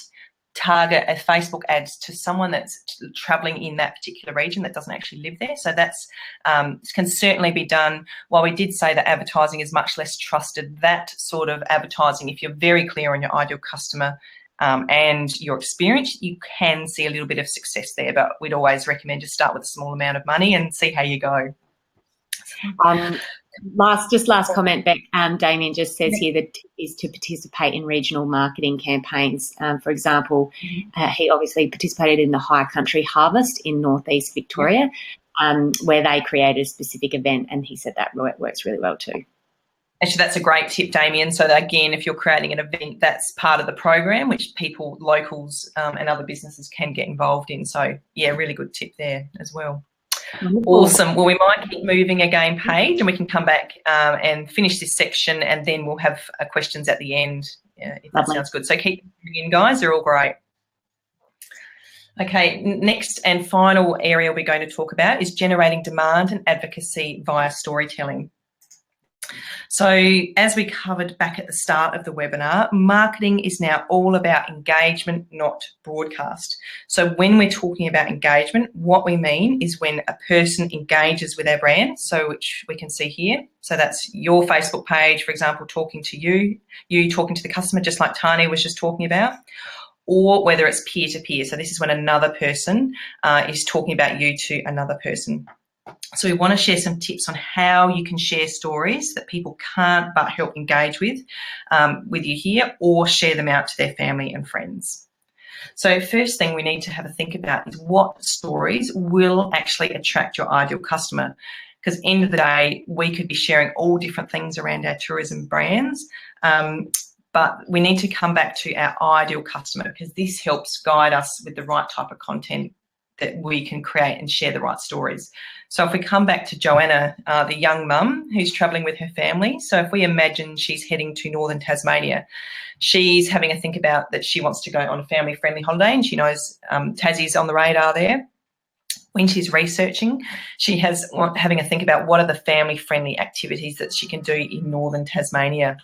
target a Facebook ads to someone that's travelling in that particular region that doesn't actually live there. So that's can certainly be done. While we did say that advertising is much less trusted, that sort of advertising, if you're very clear on your ideal customer and your experience, you can see a little bit of success there, but we'd always recommend to start with a small amount of money and see how you go. Last comment, Beck. Damien just says here that is to participate in regional marketing campaigns. For example, he obviously participated in the High Country Harvest in northeast Victoria, where they created a specific event, and he said that works really well too. Actually, that's a great tip, Damien. So that, again, if you're creating an event, that's part of the program, which people, locals and other businesses can get involved in. So, yeah, really good tip there as well. Awesome. Well, we might keep moving again, Paige, and we can come back and finish this section, and then we'll have questions at the end, if that sounds good. So keep moving in, guys. They're all great. Okay, next and final area we're going to talk about is generating demand and advocacy via storytelling. So as we covered back at the start of the webinar, marketing is now all about engagement, not broadcast. So when we're talking about engagement, what we mean is when a person engages with our brand, so which we can see here. So that's your Facebook page, for example, talking to you talking to the customer, just like Tanya was just talking about, or whether it's peer-to-peer. So this is when another person is talking about you to another person. So we want to share some tips on how you can share stories that people can't but help engage with you here, or share them out to their family and friends. So first thing we need to have a think about is what stories will actually attract your ideal customer. Because end of the day, we could be sharing all different things around our tourism brands, but we need to come back to our ideal customer, because this helps guide us with the right type of content that we can create and share the right stories. So if we come back to Joanna, the young mum who's travelling with her family, so if we imagine she's heading to northern Tasmania, she's having a think about that she wants to go on a family-friendly holiday, and she knows Tassie's on the radar there. When she's researching, she has having a think about what are the family-friendly activities that she can do in northern Tasmania.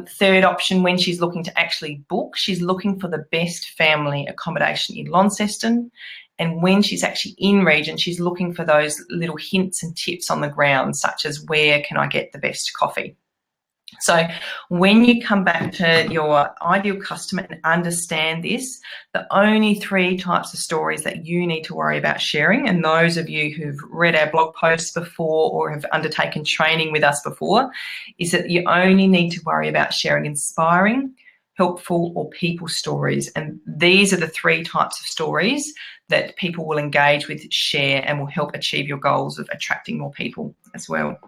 Third option, when she's looking to actually book, she's looking for the best family accommodation in Launceston. And when she's actually in region, she's looking for those little hints and tips on the ground, such as where can I get the best coffee? So when you come back to your ideal customer and understand this, the only 3 types of stories that you need to worry about sharing, and those of you who've read our blog posts before or have undertaken training with us before, is that you only need to worry about sharing inspiring, helpful, or people stories. And these are the 3 types of stories that people will engage with, share, and will help achieve your goals of attracting more people as well.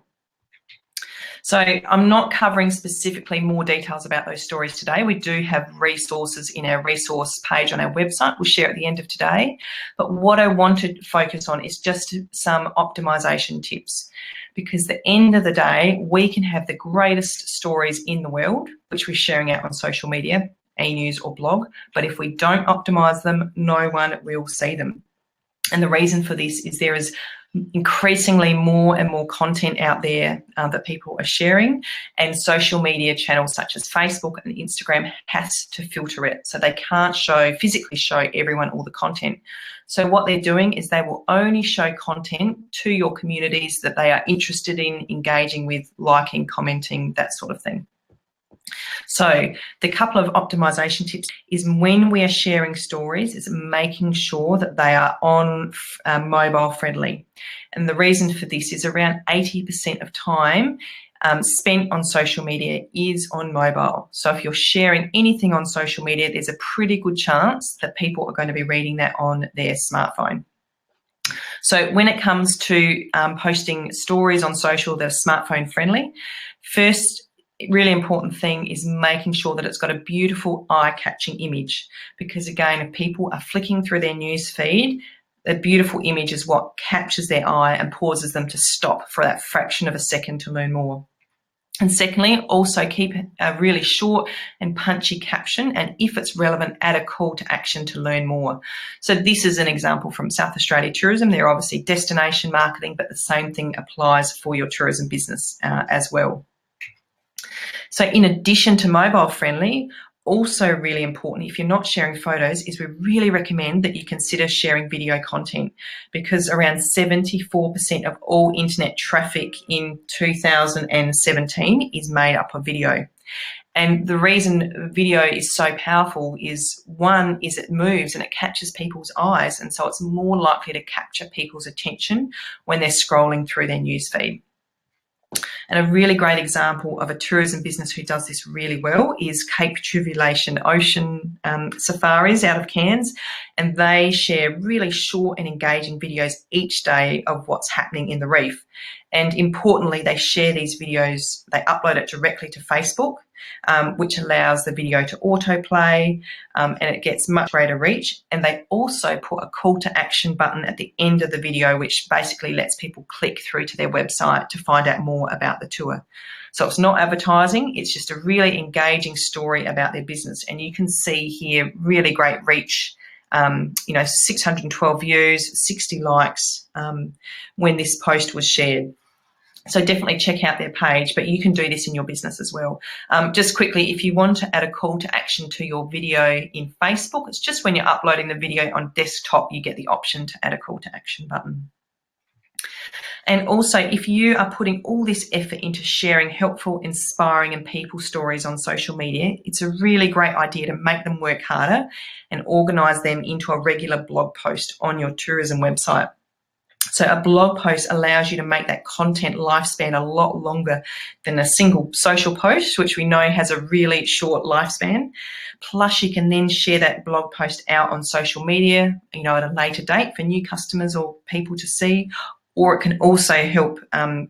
So I'm not covering specifically more details about those stories today. We do have resources in our resource page on our website. We'll share at the end of today. But what I wanted to focus on is just some optimization tips, because at the end of the day, we can have the greatest stories in the world, which we're sharing out on social media, e-news or blog. But if we don't optimize them, no one will see them. And the reason for this is there is increasingly more and more content out there that people are sharing, and social media channels such as Facebook and Instagram has to filter it, so they can't physically show everyone all the content. So what they're doing is they will only show content to your communities that they are interested in engaging with, liking, commenting, that sort of thing. So the couple of optimization tips is when we are sharing stories is making sure that they are on mobile friendly. And the reason for this is around 80% of time spent on social media is on mobile. So if you're sharing anything on social media, there's a pretty good chance that people are going to be reading that on their smartphone. So when it comes to posting stories on social that are smartphone friendly, first, really important thing is making sure that it's got a beautiful eye-catching image, because again, if people are flicking through their news feed, a beautiful image is what captures their eye and causes them to stop for that fraction of a second to learn more. And secondly, also keep a really short and punchy caption, and if it's relevant, add a call to action to learn more. So this is an example from South Australia Tourism. They're obviously destination marketing, but the same thing applies for your tourism business as well. So in addition to mobile friendly, also really important, if you're not sharing photos, is we really recommend that you consider sharing video content, because around 74% of all internet traffic in 2017 is made up of video. And the reason video is so powerful is, one, is it moves and it catches people's eyes, and so it's more likely to capture people's attention when they're scrolling through their newsfeed. And a really great example of a tourism business who does this really well is Cape Tribulation Ocean Safaris out of Cairns, and they share really short and engaging videos each day of what's happening in the reef. And importantly, they share these videos, they upload it directly to Facebook, which allows the video to autoplay, and it gets much greater reach. And they also put a call to action button at the end of the video, which basically lets people click through to their website to find out more about the tour. So it's not advertising, it's just a really engaging story about their business. And you can see here really great reach. 612 views, 60 likes when this post was shared. So definitely check out their page, but you can do this in your business as well. Just quickly, if you want to add a call to action to your video in Facebook, it's just when you're uploading the video on desktop, you get the option to add a call to action button. And also, if you are putting all this effort into sharing helpful, inspiring and people stories on social media, it's a really great idea to make them work harder and organise them into a regular blog post on your tourism website. So a blog post allows you to make that content lifespan a lot longer than a single social post, which we know has a really short lifespan. Plus, you can then share that blog post out on social media, at a later date for new customers or people to see. Or it can also help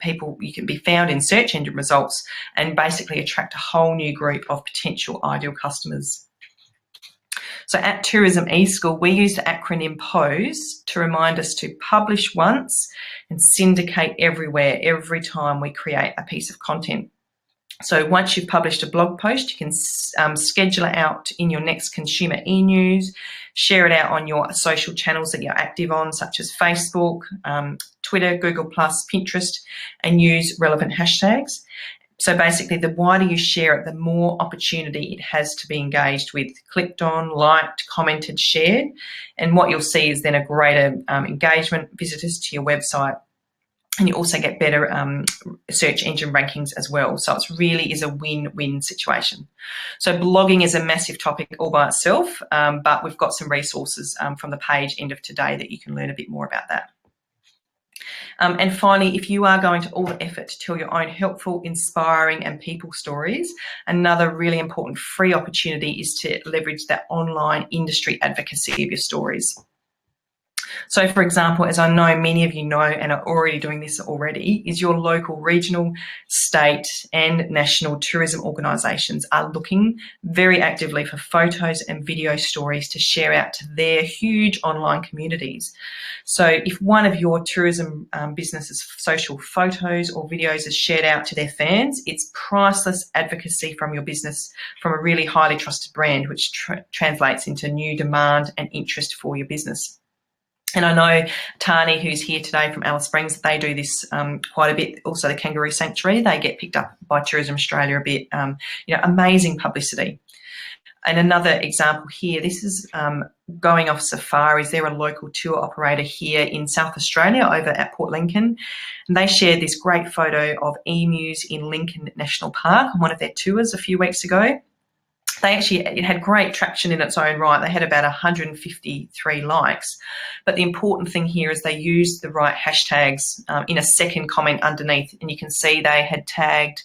people, you can be found in search engine results and basically attract a whole new group of potential ideal customers. So at Tourism eSchool, we use the acronym POSE to remind us to publish once and syndicate everywhere every time we create a piece of content. So once you've published a blog post, you can schedule it out in your next consumer e-news, share it out on your social channels that you're active on, such as Facebook, Twitter, Google+, Pinterest, and use relevant hashtags. So basically, the wider you share it, the more opportunity it has to be engaged with, clicked on, liked, commented, shared. And what you'll see is then a greater engagement, visitors to your website. And you also get better search engine rankings as well. So it really is a win-win situation. So blogging is a massive topic all by itself, but we've got some resources from the page end of today that you can learn a bit more about that. And finally, if you are going to all the effort to tell your own helpful, inspiring and people stories, another really important free opportunity is to leverage that online industry advocacy of your stories. So, for example, as I know many of you know and are already doing this already, is your local, regional, state and national tourism organisations are looking very actively for photos and video stories to share out to their huge online communities. So if one of your tourism business's social photos or videos is shared out to their fans, it's priceless advocacy from your business, from a really highly trusted brand, which translates into new demand and interest for your business. And I know Tani, who's here today from Alice Springs, they do this quite a bit. Also, the Kangaroo Sanctuary, they get picked up by Tourism Australia a bit. Amazing publicity. And another example here, this is Going Off Safaris. They're a local tour operator here in South Australia over at Port Lincoln. And they shared this great photo of emus in Lincoln National Park on one of their tours a few weeks ago. It had great traction in its own right. They had about 153 likes. But the important thing here is they used the right hashtags in a second comment underneath. And you can see they had tagged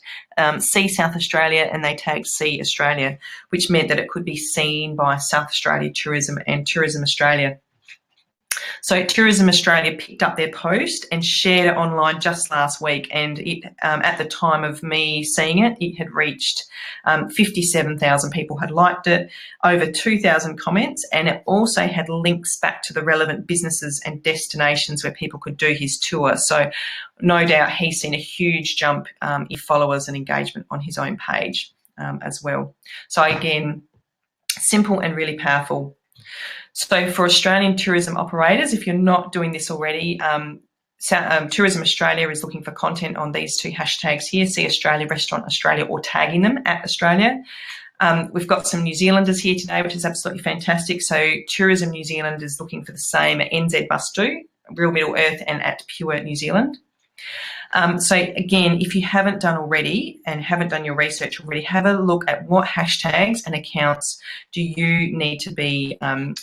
See South Australia and they tagged See Australia, which meant that it could be seen by South Australia Tourism and Tourism Australia. So Tourism Australia picked up their post and shared it online just last week, and it, at the time of me seeing it, it had reached 57,000 people had liked it, over 2,000 comments, and it also had links back to the relevant businesses and destinations where people could do his tour. So no doubt he's seen a huge jump in followers and engagement on his own page as well. So again, simple and really powerful. So for Australian tourism operators, if you're not doing this already, Tourism Australia is looking for content on these two hashtags here, See Australia, Restaurant Australia, or tagging them at Australia. We've got some New Zealanders here today, which is absolutely fantastic. So Tourism New Zealand is looking for the same at NZ Must Do, Real Middle Earth, and at Pure New Zealand. So again, if you haven't done already and haven't done your research already, have a look at what hashtags and accounts do you need to be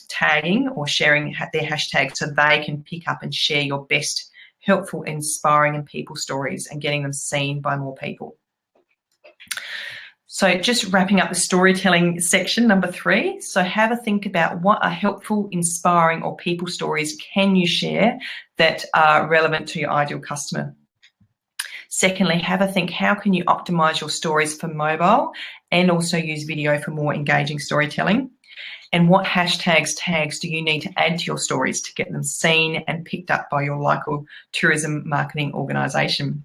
tagging or sharing their hashtags so they can pick up and share your best helpful, inspiring and people stories and getting them seen by more people. So just wrapping up the storytelling section, number 3. So have a think about what are helpful, inspiring or people stories can you share that are relevant to your ideal customer. Secondly, have a think, how can you optimize your stories for mobile and also use video for more engaging storytelling? And what tags do you need to add to your stories to get them seen and picked up by your local tourism marketing organisation?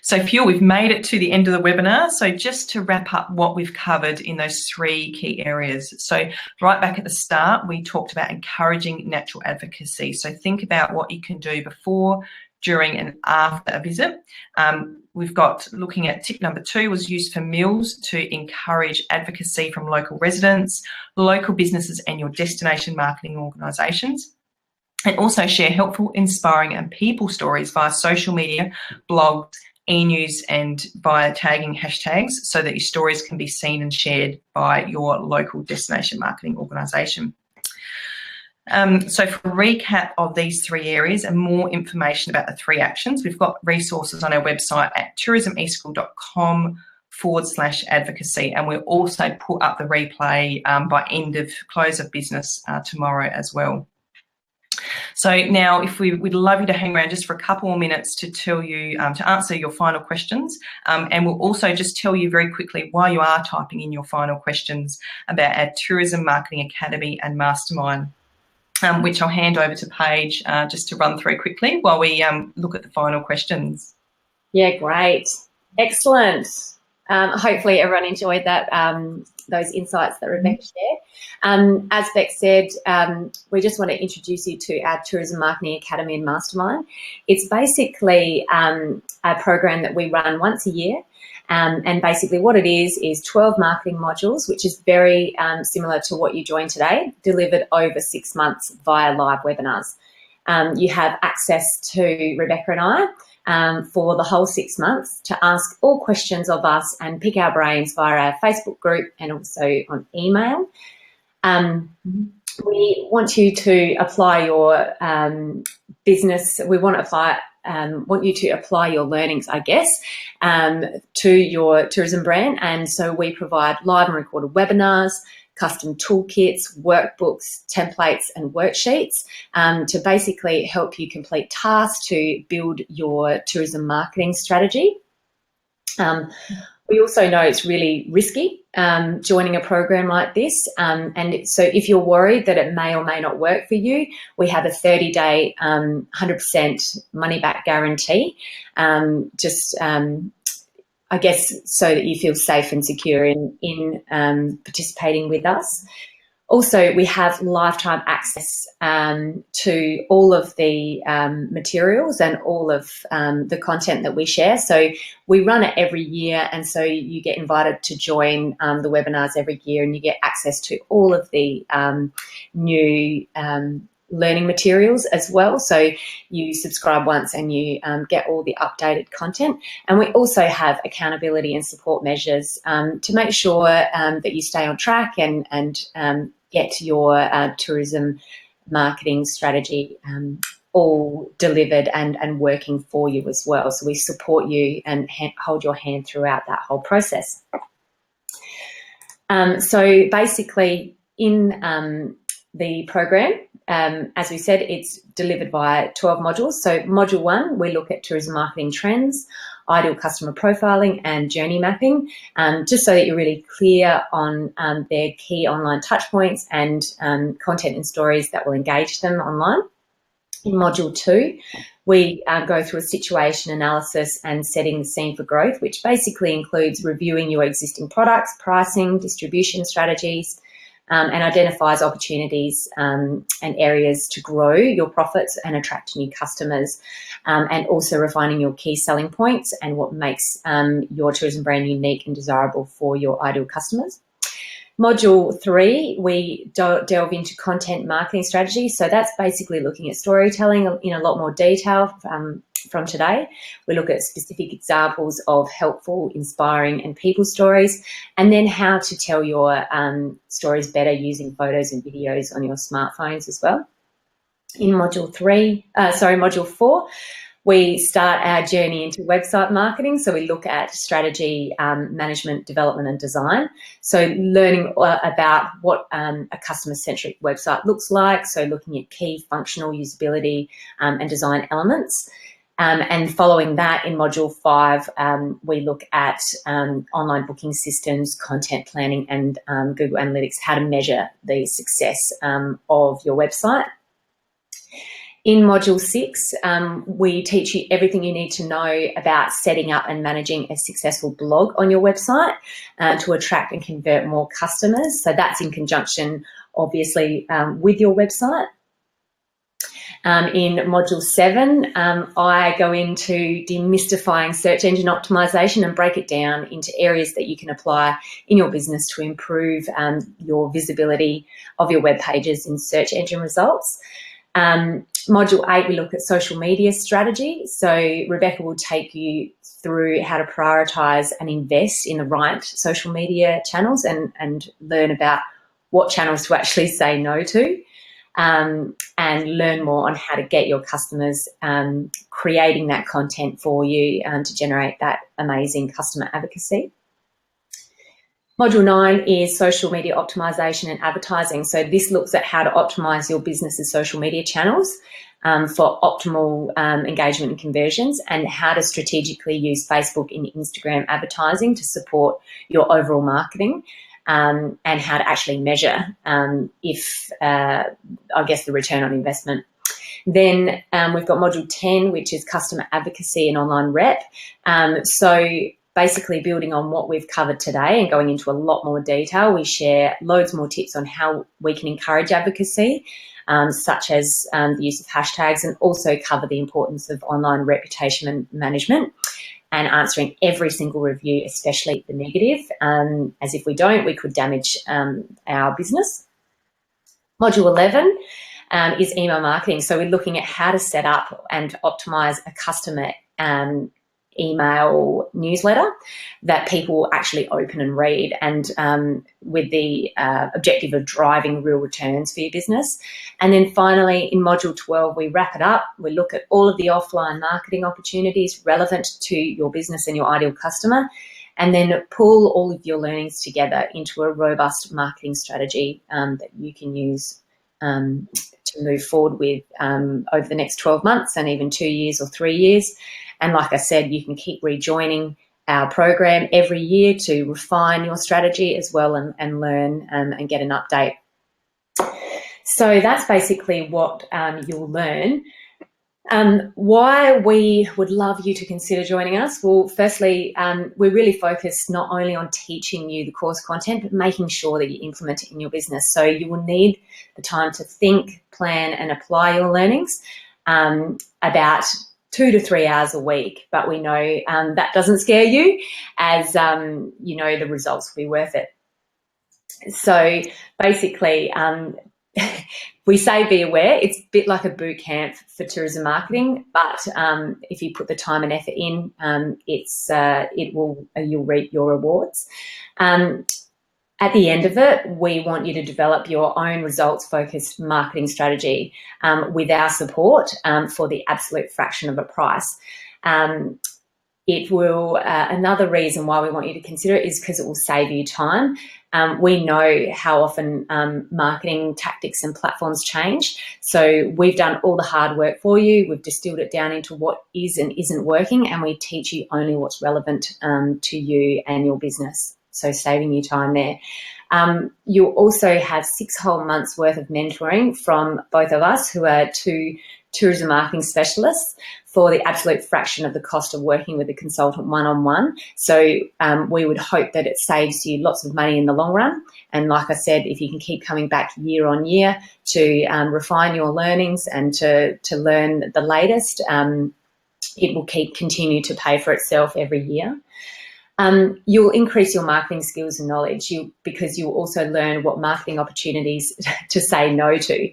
So Pure, we've made it to the end of the webinar. So just to wrap up what we've covered in those 3 key areas. So right back at the start, we talked about encouraging natural advocacy. So think about what you can do before, during and after a visit. We've got looking at tip number 2 was used for meals to encourage advocacy from local residents, local businesses and your destination marketing organisations. And also share helpful, inspiring and people stories via social media, blogs, e-news and via tagging hashtags so that your stories can be seen and shared by your local destination marketing organisation. So for a recap of these 3 areas and more information about the 3 actions, we've got resources on our website at tourismeeschool.com/advocacy, and we'll also put up the replay by close of business tomorrow as well. So now we'd love you to hang around just for a couple more minutes to tell you, to answer your final questions. And we'll also just tell you very quickly while you are typing in your final questions about our Tourism Marketing Academy and Mastermind. Which I'll hand over to Paige just to run through quickly while we look at the final questions. Yeah, great. Excellent. Hopefully everyone enjoyed that, those insights that Rebecca shared. As Beck said, we just want to introduce you to our Tourism Marketing Academy and Mastermind. It's basically a program that we run once a year. And basically what it is 12 marketing modules, which is very similar to what you joined today, delivered over 6 months via live webinars. You have access to Rebecca and I for the whole 6 months to ask all questions of us and pick our brains via our Facebook group and also on email. We want you to apply your business. We want you to apply your learnings, I guess, to your tourism brand. And so we provide live and recorded webinars, custom toolkits, workbooks, templates, and worksheets to basically help you complete tasks to build your tourism marketing strategy. We also know it's really risky joining a program like this. And so if you're worried that it may or may not work for you, we have a 30-day 100% money-back guarantee, I guess so that you feel safe and secure in participating with us. Also, we have lifetime access to all of the materials and all of the content that we share. So we run it every year, and so you get invited to join the webinars every year, and you get access to all of the new learning materials as well. So you subscribe once and you get all the updated content. And we also have accountability and support measures to make sure that you stay on track and get your tourism marketing strategy all delivered and working for you as well. So we support you and hold your hand throughout that whole process. So basically in the program, as we said, it's delivered via 12 modules. So module 1, we look at tourism marketing trends, ideal customer profiling and journey mapping, just so that you're really clear on their key online touch points and content and stories that will engage them online. In module 2, we go through a situation analysis and setting the scene for growth, which basically includes reviewing your existing products, pricing, distribution strategies, and identifies opportunities and areas to grow your profits and attract new customers, and also refining your key selling points and what makes your tourism brand unique and desirable for your ideal customers. Module 3, we delve into content marketing strategy. So that's basically looking at storytelling in a lot more detail from today. We look at specific examples of helpful, inspiring and people stories, and then how to tell your stories better using photos and videos on your smartphones as well. In module 4, we start our journey into website marketing. So we look at strategy, management, development and design. So learning about what a customer-centric website looks like. So looking at key functional usability and design elements. And following that, in module 5, we look at online booking systems, content planning and Google Analytics, how to measure the success of your website. In module 6, we teach you everything you need to know about setting up and managing a successful blog on your website to attract and convert more customers. So that's in conjunction, obviously, with your website. In module 7, I go into demystifying search engine optimization and break it down into areas that you can apply in your business to improve your visibility of your web pages in search engine results. Module 8, we look at social media strategy. So Rebecca will take you through how to prioritise and invest in the right social media channels and learn about what channels to actually say no to, and learn more on how to get your customers creating that content for you to generate that amazing customer advocacy. Module 9 is social media optimization and advertising. So this looks at how to optimize your business's social media channels for optimal engagement and conversions, and how to strategically use Facebook and Instagram advertising to support your overall marketing, and how to actually measure the return on investment. Then we've got module 10, which is customer advocacy and online rep. So basically building on what we've covered today and going into a lot more detail, we share loads more tips on how we can encourage advocacy, such as the use of hashtags, and also cover the importance of online reputation management and answering every single review, especially the negative, as if we don't, we could damage our business. Module 11 is email marketing. So we're looking at how to set up and optimize a customer email newsletter that people actually open and read, and with the objective of driving real returns for your business. And then finally, in module 12, we wrap it up. We look at all of the offline marketing opportunities relevant to your business and your ideal customer, and then pull all of your learnings together into a robust marketing strategy that you can use to move forward with over the next 12 months and even 2 years or 3 years. And like I said, you can keep rejoining our program every year to refine your strategy as well and learn and get an update. So that's basically what you'll learn. Why we would love you to consider joining us? Well, firstly, we're really focused not only on teaching you the course content, but making sure that you implement it in your business. So you will need the time to think, plan, and apply your learnings, about 2 to 3 hours a week. But we know that doesn't scare you, as you know the results will be worth it. So basically, we say be aware. It's a bit like a boot camp for tourism marketing, but if you put the time and effort in, you'll reap your rewards. At the end of it, we want you to develop your own results-focused marketing strategy with our support for the absolute fraction of a price. It will, another reason why we want you to consider it is because it will save you time. We know how often marketing tactics and platforms change. So we've done all the hard work for you. We've distilled it down into what is and isn't working, and we teach you only what's relevant to you and your business. So saving you time there. You'll also have 6 whole months worth of mentoring from both of us, who are 2 tourism marketing specialists, for the absolute fraction of the cost of working with a consultant one-on-one. So we would hope that it saves you lots of money in the long run. And like I said, if you can keep coming back year on year to refine your learnings and to learn the latest, it will continue to pay for itself every year. You'll increase your marketing skills and knowledge because you'll also learn what marketing opportunities to say no to,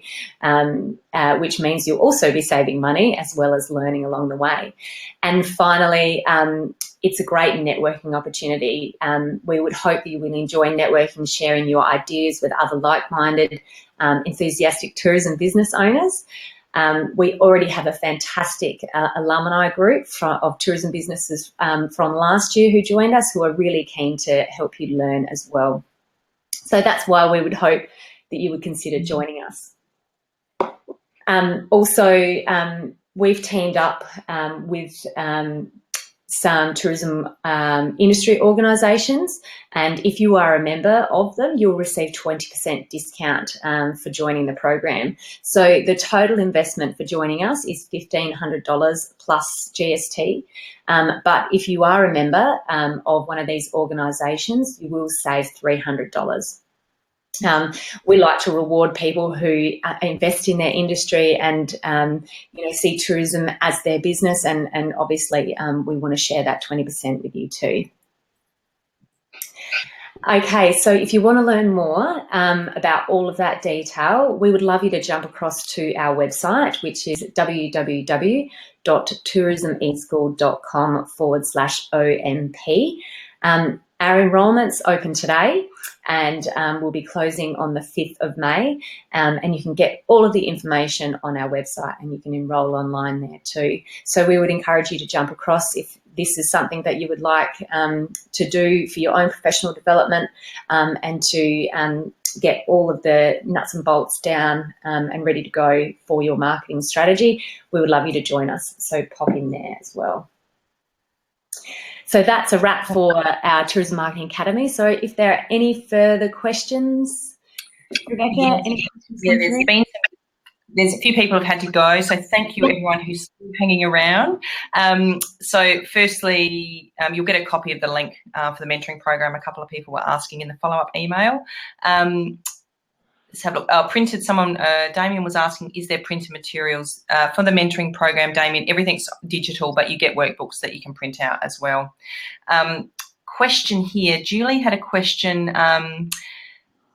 which means you'll also be saving money as well as learning along the way. And finally, it's a great networking opportunity. We would hope that you will enjoy networking, sharing your ideas with other like-minded, enthusiastic tourism business owners. We already have a fantastic alumni group of tourism businesses from last year who joined us, who are really keen to help you learn as well. So that's why we would hope that you would consider joining us. Also, we've teamed up with some tourism industry organisations, and if you are a member of them, you'll receive 20% discount for joining the program. So the total investment for joining us is $1,500 plus GST, but if you are a member of one of these organisations, you will save $300. We like to reward people who invest in their industry and see tourism as their business, and obviously we want to share that 20% with you too. Okay, so if you want to learn more about all of that detail, we would love you to jump across to our website, which is www.tourismeschool.com/OMP. Our enrolment's open today, and we'll be closing on the 5th of May, and you can get all of the information on our website, and you can enrol online there too. So we would encourage you to jump across if this is something that you would like to do for your own professional development, and to get all of the nuts and bolts down and ready to go for your marketing strategy. We would love you to join us, so pop in there as well. So that's a wrap for our Tourism Marketing Academy. So if there are any further questions, Rebecca, any questions? Yeah, there's a few people who've had to go, so thank you everyone who's still hanging around. So firstly, you'll get a copy of the link for the mentoring program. A couple of people were asking in the follow-up email. Let's have a look. Damien was asking, is there printed materials for the mentoring program? Damien, everything's digital, but you get workbooks that you can print out as well. Question here. Julie had a question.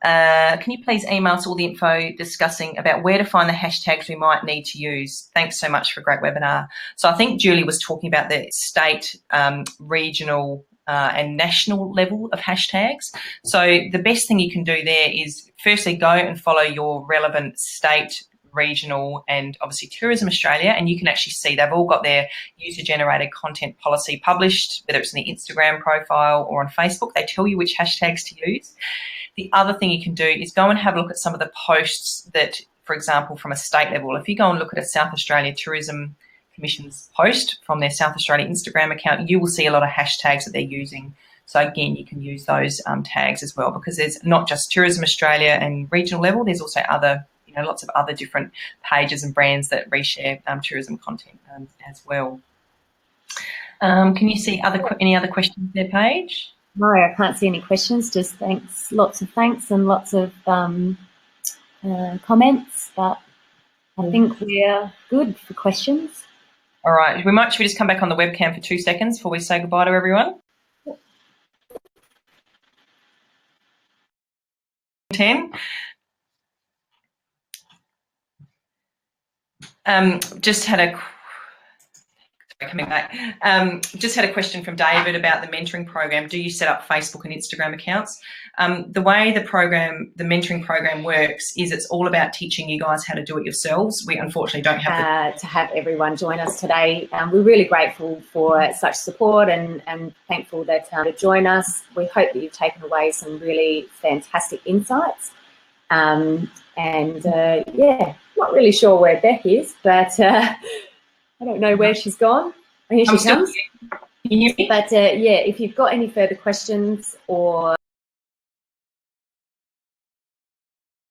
Can you please email us all the info discussing about where to find the hashtags we might need to use? Thanks so much for a great webinar. So I think Julie was talking about the state, regional, and national level of hashtags. So the best thing you can do there is firstly go and follow your relevant state, regional, and obviously Tourism Australia, and you can actually see they've all got their user-generated content policy published, whether it's in the Instagram profile or on Facebook. They tell you which hashtags to use. The other thing you can do is go and have a look at some of the posts that, for example, from a state level, if you go and look at a South Australia Tourism Commission's post from their South Australia Instagram account, you will see a lot of hashtags that they're using. So again, you can use those tags as well, because there's not just Tourism Australia and regional level, there's also other, lots of other different pages and brands that reshare tourism content as well. Can you see any other questions there, Paige? No, I can't see any questions. Just thanks, lots of thanks and lots of comments. But I think we're good for questions. All right. Should we just come back on the webcam for 2 seconds before we say goodbye to everyone? 10. Just had a question from David about the mentoring program. Do you set up Facebook and Instagram accounts? The way the mentoring program works is it's all about teaching you guys how to do it yourselves. We unfortunately don't have to have everyone join us today. We're really grateful for such support and thankful that to join us. We hope that you've taken away some really fantastic insights. Yeah, not really sure where Beck is, but I don't know where she's gone. Here she comes. Can you hear me? But yeah, if you've got any further questions or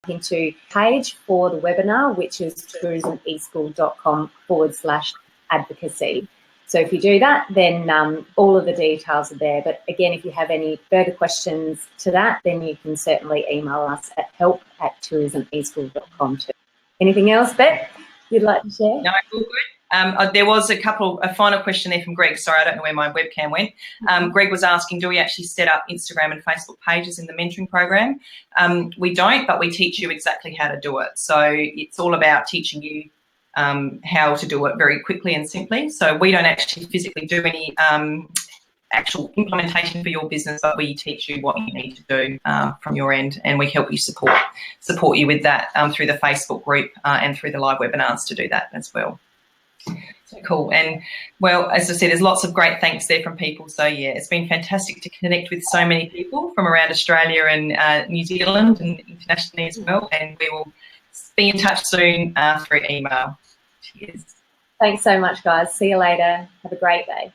into page for the webinar, which is tourismeeschool.com/advocacy. So if you do that, then all of the details are there. But again, if you have any further questions to that, then you can certainly email us at help@tourismeeschool.com too. Anything else, Beth, you'd like to share? No, all good. There was a final question there from Greg. Sorry, I don't know where my webcam went. Greg was asking, do we actually set up Instagram and Facebook pages in the mentoring program? We don't, but we teach you exactly how to do it. So it's all about teaching you how to do it very quickly and simply. So we don't actually physically do any actual implementation for your business, but we teach you what you need to do from your end, and we help you support you with that through the Facebook group and through the live webinars to do that as well. So cool. And well, as I said, there's lots of great thanks there from people. So yeah, it's been fantastic to connect with so many people from around Australia and New Zealand and internationally as well. And we will be in touch soon through email. Cheers. Thanks so much, guys. See you later. Have a great day.